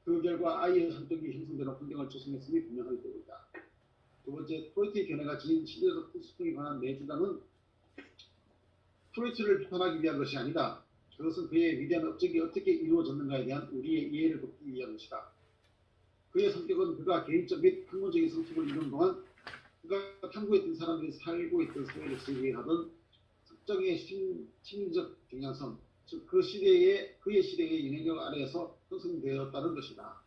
그 결과 아이의 성격이 형성되는 환경을 조성했음이 분명하기 때문이다. 두 번째, 프로이트의 견해가 지닌 시대적 특수성에 관한 내 주장은 프로이트를 비판하기 위한 것이 아니다. 그것은 그의 위대한 업적이 어떻게 이루어졌는가에 대한 우리의 이해를 돕기 위한 것이다. 그의 성격은 그가 개인적 및 학문적인 성숙을 이루는 동안 그가 탐구했던 사람들이 살고 있던 사회를 지배하던 특정의 심리적 경향성, 즉 그 시대의 그의 시대의 영향력 아래에서 형성되었다는 것이다.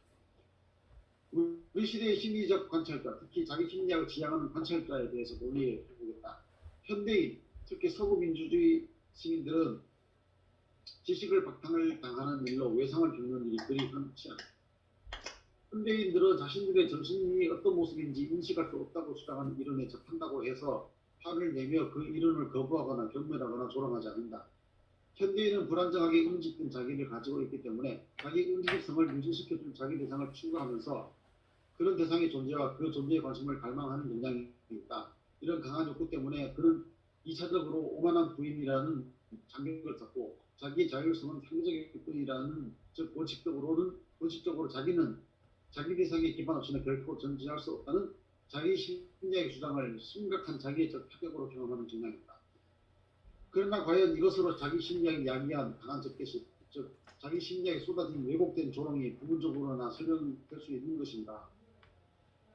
우리 시대의 심리적 관찰자, 특히 자기 심리학을 지향하는 관찰자에 대해서 논의해 보겠다. 현대인, 특히 서구 민주주의 시민들은 지식을 박탈을 당하는 일로 외상을 겪는 일이 그리 흔치 않다. 현대인들은 자신들의 정신이 어떤 모습인지 인식할 수 없다고 주장하는 이론에 접한다고 해서 화를 내며 그 이론을 거부하거나 경멸하거나 조롱하지 않는다. 현대인은 불안정하게 인식된 자기를 가지고 있기 때문에 자기 인식성을 유지시켜줄 자기 대상을 추구하면서 그런 대상의 존재와 그 존재에 관심을 갈망하는 영향이 있다. 이런 강한 욕구 때문에 그는 2차적으로 오만한 부인이라는 장벽을 쌓고 자기 자율성은 상대적일 뿐이라는, 즉 원칙적으로 자기는 자기 대상에 기반 없이는 결코 존재할 수 없다는 자기 심리학의 주장을 심각한 자기애적 타격으로 경험하는 경향이다. 그러나 과연 이것으로 자기 심리학이 야기한 강한 적개심, 즉 자기 심리학에 쏟아진 왜곡된 조롱이 부분적으로나 설명될 수 있는 것인가?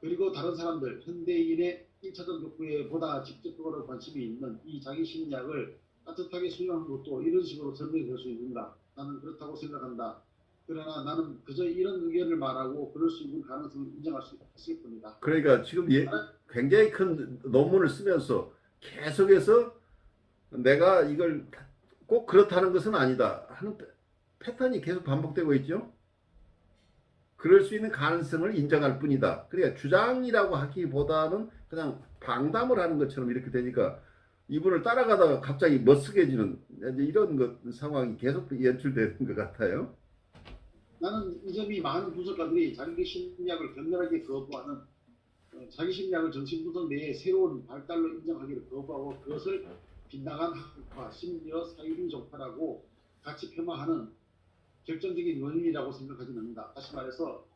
그리고 다른 사람들, 현대인의 1차적 욕구에 보다 직접적으로 관심이 있는 이 자기 심리학을 따뜻하게 수용하는 것도 이런 식으로 설명될 수 있는가? 나는 그렇다고 생각한다. 그러나 나는 그저 이런 의견을 말하고 그럴 수 있는 가능성을 인정할 수 있을 뿐이다. 그러니까 지금 굉장히 큰 논문을 쓰면서 계속해서 내가 이걸 꼭 그렇다는 것은 아니다 하는 패턴이 계속 반복되고 있죠. 그럴 수 있는 가능성을 인정할 뿐이다. 그러니까 주장이라고 하기보다는 그냥 방담을 하는 것처럼 이렇게 되니까 이분을 따라가다가 갑자기 멋쓰게지는 이런 상황이 계속 연출되는 것 같아요. 나는 이 점이 많은 분석가들이 자기 심리학을 격렬하게 거부하는, 자기 심리학을 정신분석 내에 새로운 발달로 인정하기를 거부하고 그것을 빗나간 학파, 심리어 사유리종파라고 같이 폄하하는 결정적인 원인이라고 생각하지는 않는다. 다시 말해서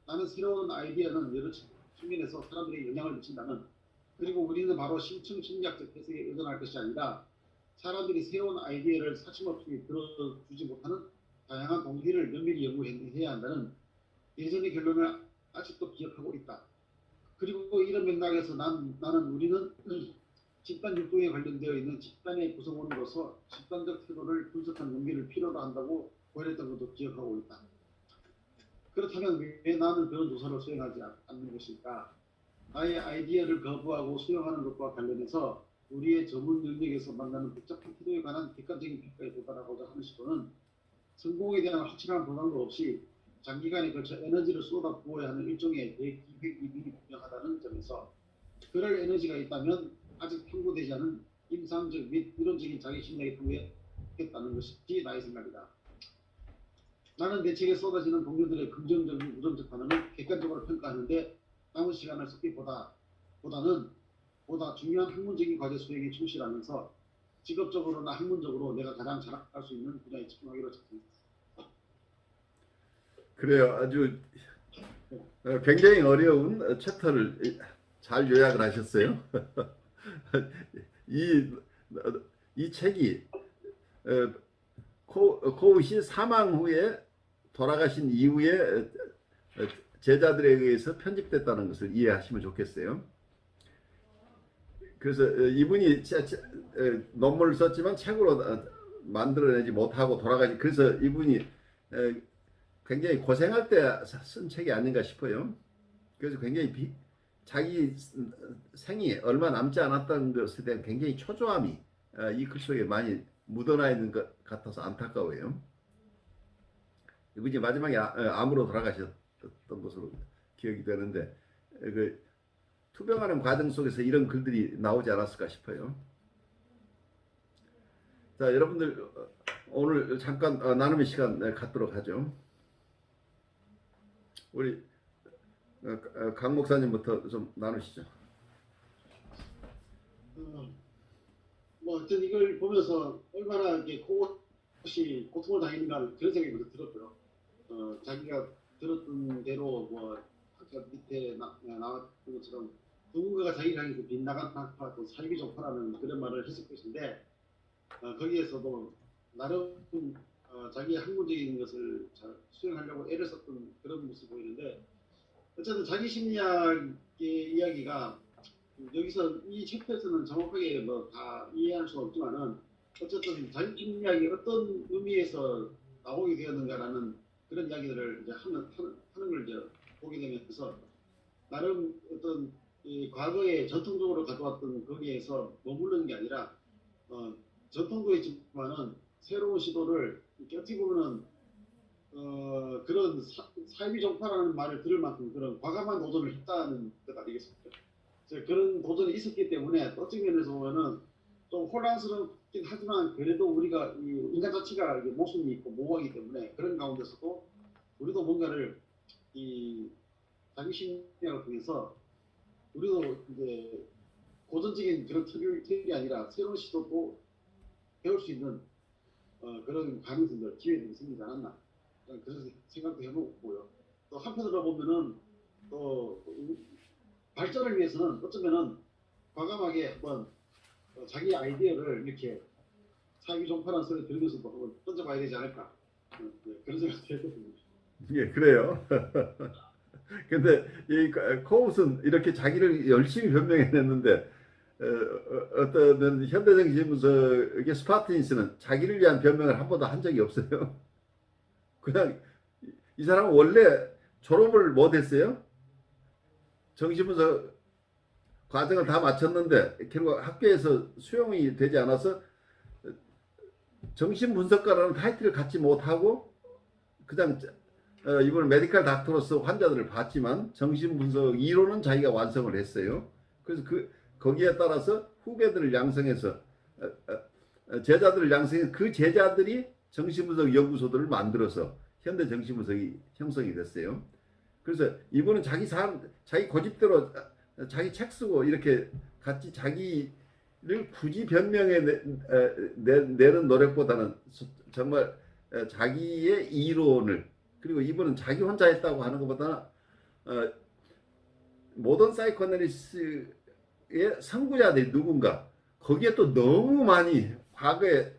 나는 새로운 아이디어는 여러 측면에서 사람들에게 영향을 미친다는, 그리고 우리는 바로 심층 심리학적 해석에 의존할 것이 아니라 사람들이 새로운 아이디어를 사심없이 들어주지 못하는 다양한 동기를 면밀히 연구해야 한다는 예전의 결론을 아직도 기억하고 있다. 그리고 이런 맥락에서 나는 우리는 집단 율동에 관련되어 있는 집단의 구성원으로서 집단적 태도를 분석한 연기를 필요로 한다고 보냈던 것도 기억하고 있다. 그렇다면 왜 나는 그런 조사를 수행하지 않는 것일까? 나의 아이디어를 거부하고 수용하는 것과 관련해서 우리의 전문 영역에서 만나는 복잡한 태도에 관한 객관적인 평가에 도달하고자 하는 시도는 성공에 대한 확실한 보장도 없이 장기간에 걸쳐 에너지를 쏟아 부어야 하는 일종의 대기획이 분명하다는 점에서 그럴 에너지가 있다면 아직 탐구되지 않은 임상적 및 이론적인 자기 신뢰에 통했다는 것이 나의 생각이다. 나는 내 책에 쏟아지는 동료들의 긍정적인 부정적 반응을 객관적으로 평가하는데 남은 시간을 쏟기보다는 보다 중요한 학문적인 과제 수행에 충실하면서 직업적으로나 학문적으로 내가 가장 잘할 수 있는 분야에 집중하기로 작정했다. 그래요. 아주 굉장히 어려운 챕터를 잘 요약을 하셨어요. 이 책이 코웃이 사망 후에 돌아가신 이후에 제자들에 의해서 편집됐다는 것을 이해하시면 좋겠어요. 그래서 이분이 논문을 썼지만 책으로 만들어내지 못하고 돌아가신, 그래서 이분이 굉장히 고생할 때 쓴 책이 아닌가 싶어요. 그래서 굉장히 자기 생이 얼마 남지 않았다는 것에 대한 굉장히 초조함이 이 글 속에 많이 묻어나 있는 것 같아서 안타까워요. 이분이 마지막에 암으로 돌아가셨던 것으로 기억이 되는데 그 투병하는 과정 속에서 이런 글들이 나오지 않았을까 싶어요. 자, 여러분들 오늘 잠깐 나눔의 시간 갖도록 하죠. 우리 강 목사님부터 좀 나누시죠. 뭐 어쨌든 이걸 보면서 얼마나 이게 코웃이 고통을 당했는가 그런 생각이 먼저 들었고요. 자기가 들었던 대로 뭐 아까 밑에 나왔던 것처럼 누군가가 자기를 향해서 빗나간 낙파 또 살기 좋다라는 그런 말을 했을 것인데 거기에서도 나름 자기의 학문적인 것을 잘 수행하려고 애를 썼던 그런 모습이 보이는데 어쨌든 자기 심리학의 이야기가 여기서 이 챕터에서는 정확하게 뭐 다 이해할 수는 없지만은 어쨌든 자기 심리학이 어떤 의미에서 나오게 되었는가라는 그런 이야기들을 이제 하는 걸 이제 보게 되면서 나름 어떤 이 과거에 전통적으로 가져왔던 거기에서 머무르는 게 아니라 전통도 있지만은 새로운 시도를 어떻게 보면은 그런 사이비 종파라는 말을 들을 만큼 그런 과감한 도전을 했다는 것 아니겠습니까? 그런 도전이 있었기 때문에 어떤 면에서 보면은 좀 혼란스럽긴 하지만 그래도 우리가 이 인간 자체가 모순이 있고 모호하기 때문에 그런 가운데서도 우리도 뭔가를 이 자기 심리학을 통해서 우리도 이제 고전적인 그런 틀이 아니라 새로운 시도도 배울 수 있는 그런 가능성들, 기회들이 생기지 않았나 그런 생각도 해보고요. 또 한편으로 보면은 또 발전을 위해서는 어쩌면은 과감하게 한번 자기 아이디어를 이렇게 사기 종파라는 소리 들으면서도 한번 던져봐야 되지 않을까 그런 생각도 해보거든요. 예, 그래요. 근데 이 코웃은 이렇게 자기를 열심히 변명해냈는데 어떤 현대정신분석의 스파트니스는 자기를 위한 변명을 한 번도 한 적이 없어요. 그냥 이 사람은 원래 졸업을 못했어요. 정신분석 과정을 다 마쳤는데 결국 학교에서 수용이 되지 않아서 정신분석가라는 타이틀을 갖지 못하고 그냥 이번에 메디컬 닥터로서 환자들을 봤지만 정신분석 이론은 자기가 완성을 했어요. 그래서 거기에 따라서 후배들을 양성해서 제자들을 양성해서 그 제자들이 정신분석 연구소들을 만들어서 현대 정신분석이 형성이 됐어요. 그래서 이분은 자기 고집대로 자기 책 쓰고 이렇게 같이 자기를 굳이 변명해 내는 노력보다는 정말 자기의 이론을, 그리고 이분은 자기 혼자 했다고 하는 것보다 모던 사이코애널리스트의 선구자들이 누군가, 거기에 또 너무 많이 과거에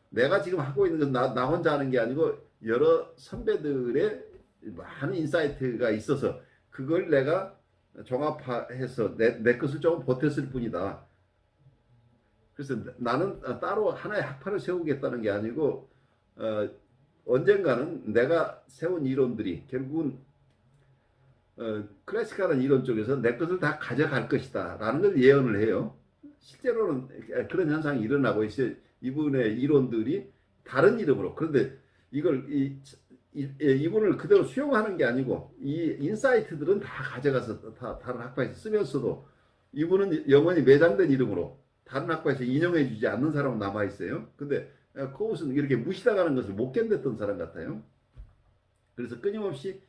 내가 지금 하고 있는 건 나 혼자 하는 게 아니고 여러 선배들의 많은 인사이트가 있어서 그걸 내가 종합해서 내 것을 조금 보탰을 뿐이다. 그래서 나는 따로 하나의 학파를 세우겠다는 게 아니고 언젠가는 내가 세운 이론들이 결국은 클래식한 이론 쪽에서 내 것을 다 가져갈 것이다 라는 걸 예언을 해요. 실제로는 그런 현상이 일어나고 있어요. 이분의 이론들이 다른 이름으로. 그런데 이걸 이분을 그대로 수용하는 게 아니고 이 인사이트들은 다 가져가서 다른 학파에서 쓰면서도 이분은 영원히 매장된 이름으로 다른 학파에서 인용해 주지 않는 사람은 남아 있어요. 근데 코웃은 이렇게 무시당하는 것을 못 견뎠던 사람 같아요. 그래서 끊임없이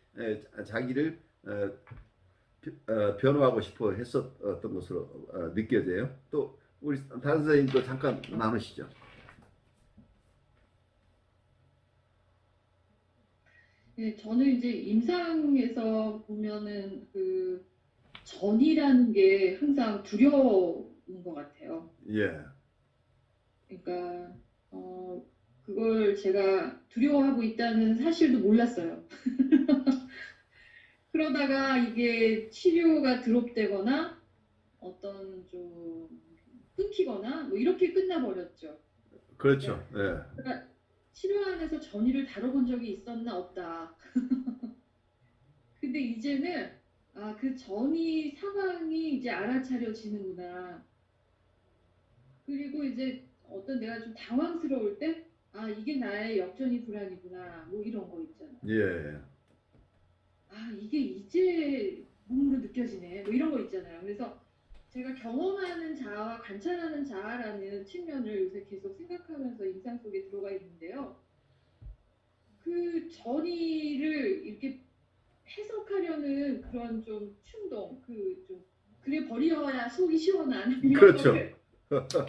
자기를 변호하고 싶어 했었던 것으로 느껴져요. 또 우리 다른 선생님도 잠깐 나누시죠. 네, 저는 이제 임상에서 보면은 그 전이라는 게 항상 두려운 것 같아요. 예, 그러니까 그걸 제가 두려워하고 있다는 사실도 몰랐어요. 그러다가 이게 치료가 드롭되거나 어떤 좀 끊기거나 뭐 이렇게 끝나버렸죠. 그렇죠. 예. 그러니까 치료 안에서 전이를 다뤄본 적이 있었나 없다. 근데 이제는 그 전이 상황이 이제 알아차려지는구나. 그리고 이제 어떤 내가 좀 당황스러울 때 이게 나의 역전이 불안이구나. 뭐 이런 거 있잖아. 예. 이게 이제 몸으로 느껴지네. 뭐 이런 거 있잖아요. 그래서 제가 경험하는 자아와 관찰하는 자아라는 측면을 요새 계속 생각하면서 임상 속에 들어가 있는데요. 그 전이를 이렇게 해석하려는 그런 좀 충동, 그래 버려야 속이 시원한 이런 그렇죠. 거를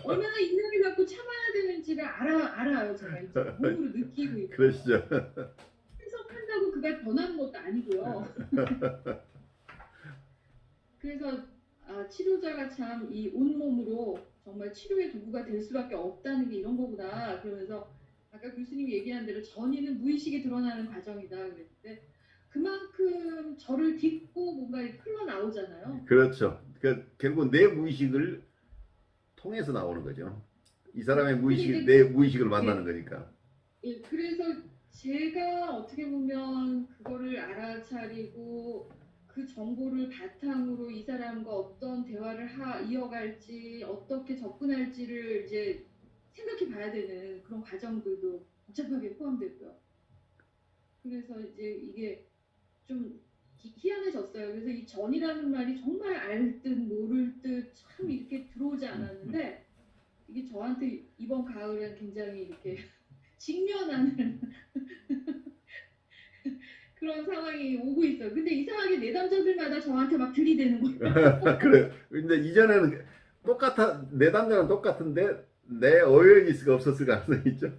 얼마나 인내를 갖고 참아야 되는지를 알아요. 제가 이제 몸으로 느끼고 있고. 그러시죠. 해석한다고 그가 변하는 것도 아니고요. 그래서 치료자가 참 이 온몸으로 정말 치료의 도구가 될 수밖에 없다는 게 이런 거구나. 그러면서 아까 교수님이 얘기한 대로 전이는 무의식에 드러나는 과정이다 그랬는데 그만큼 저를 딛고 뭔가 흘러나오잖아요. 그렇죠. 결국 내 무의식을 통해서 나오는 거죠. 이 사람의 무의식, 내 무의식을 만나는 거니까. 예, 그래서 제가 어떻게 보면 그거를 알아차리고 그 정보를 바탕으로 이 사람과 어떤 대화를 이어갈지 어떻게 접근할지를 이제 생각해 봐야 되는 그런 과정들도 복잡하게 포함되고요. 그래서 이제 이게 좀 희한해졌어요. 그래서 이 전이라는 말이 정말 알 듯 모를 듯 참 이렇게 들어오지 않았는데 이게 저한테 이번 가을엔 굉장히 이렇게 직면하는 그런 상황이 오고 있어요. 근데 이상하게 내담자들마다 저한테 막 들이대는 거예요. 그래. 근데 이전에는 내담자는 똑같은데 내 어웨니스가 없었을 가능성이 있죠.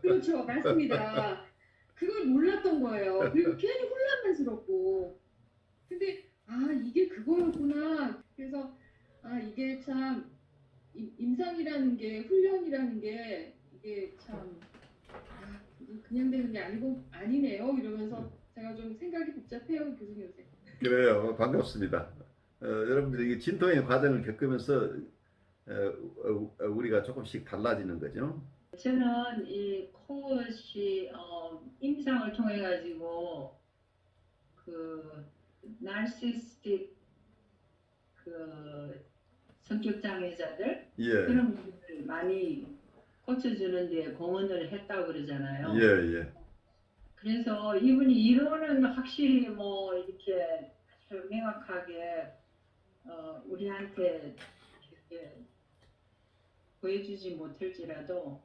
그렇죠. 맞습니다. 그걸 몰랐던 거예요. 그리고 괜히 혼란스럽고. 근데 이게 그거였구나. 그래서 이게 참 임상이라는 게 훈련이라는 게 이게 참 그냥 되는 게 아니네요. 이러면서 제가 좀 생각이 복잡해요, 교수님 요새. 그래요. 반갑습니다. 여러분들이 진통의 과정을 겪으면서 우리가 조금씩 달라지는 거죠. 저는 이 코엇이 임상을 통해 가지고 그 나르시스틱 그 성격 장애자들 예, 그런 분들 많이 고쳐주는 데 공헌을 했다고 그러잖아요. 예, 예. 그래서 이분이 이론은 확실히 뭐 이렇게 아주 명확하게 우리한테 이렇게 보여주지 못할지라도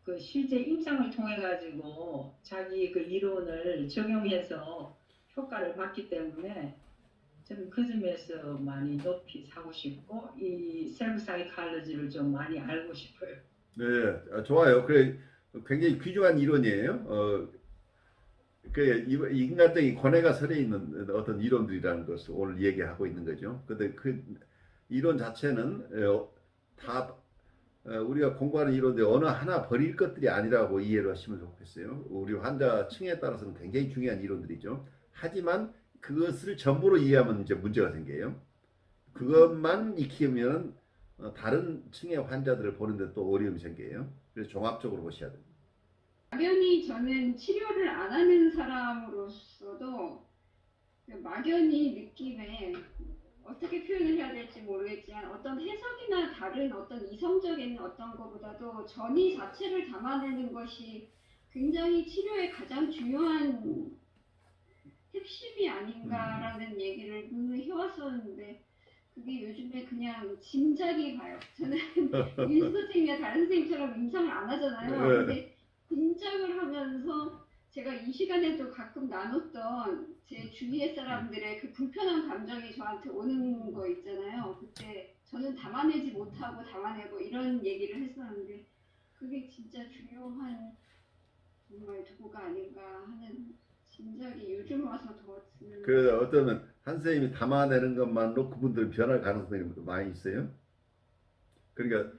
그 실제 임상을 통해 가지고 자기 그 이론을 적용해서 효과를 봤기 때문에 저는 그 점에서 많이 높이 사고 싶고 이 셀프 사이칼로지를 좀 많이 알고 싶어요. 네, 좋아요. 그래, 굉장히 귀중한 이론이에요. 인간적인 고뇌가 서려 있는 어떤 이론들이라는 것을 오늘 얘기하고 있는 거죠. 근데 그 이론 자체는 다 우리가 공부하는 이론인데 어느 하나 버릴 것들이 아니라고 이해를 하시면 좋겠어요. 우리 환자 층에 따라서는 굉장히 중요한 이론들이죠. 하지만 그것을 전부로 이해하면 이제 문제가 생겨요. 그것만 익히면 다른 층의 환자들을 보는데 또 어려움이 생겨요. 그래서 종합적으로 보셔야 됩니다. 막연히 저는 치료를 안 하는 사람으로서도 그 막연히 느낌에 어떻게 표현을 해야 될지 모르겠지만 어떤 해석이나 다른 어떤 이성적인 어떤 것보다도 전이 자체를 담아내는 것이 굉장히 치료의 가장 중요한 핵심이 아닌가라는 얘기를 늘 해왔었는데 그게 요즘에 그냥 짐작이 가요. 저는 윤 선생님이나 다른 선생님처럼 임상을 안 하잖아요. 근데 짐작을 하면서 제가 이 시간에도 가끔 나눴던 제 주위의 사람들의 그 불편한 감정이 저한테 오는 거 있잖아요. 그때 저는 담아내지 못하고 담아내고 이런 얘기를 했었는데 그게 진짜 중요한 정말 도구가 아닌가 하는 짐작이 요즘 와서 더 드는. 그 어떤 한 선생님이 담아내는 것만으로 그분들 변할 가능성이 많이 있어요. 그러니까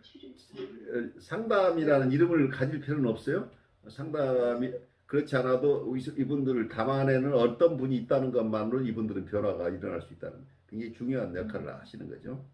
상담이라는 이름을 가질 필요는 없어요. 상담이 그렇지 않아도 이분들을 담아내는 어떤 분이 있다는 것만으로 이분들은 변화가 일어날 수 있다는 굉장히 중요한 역할을 하시는 거죠.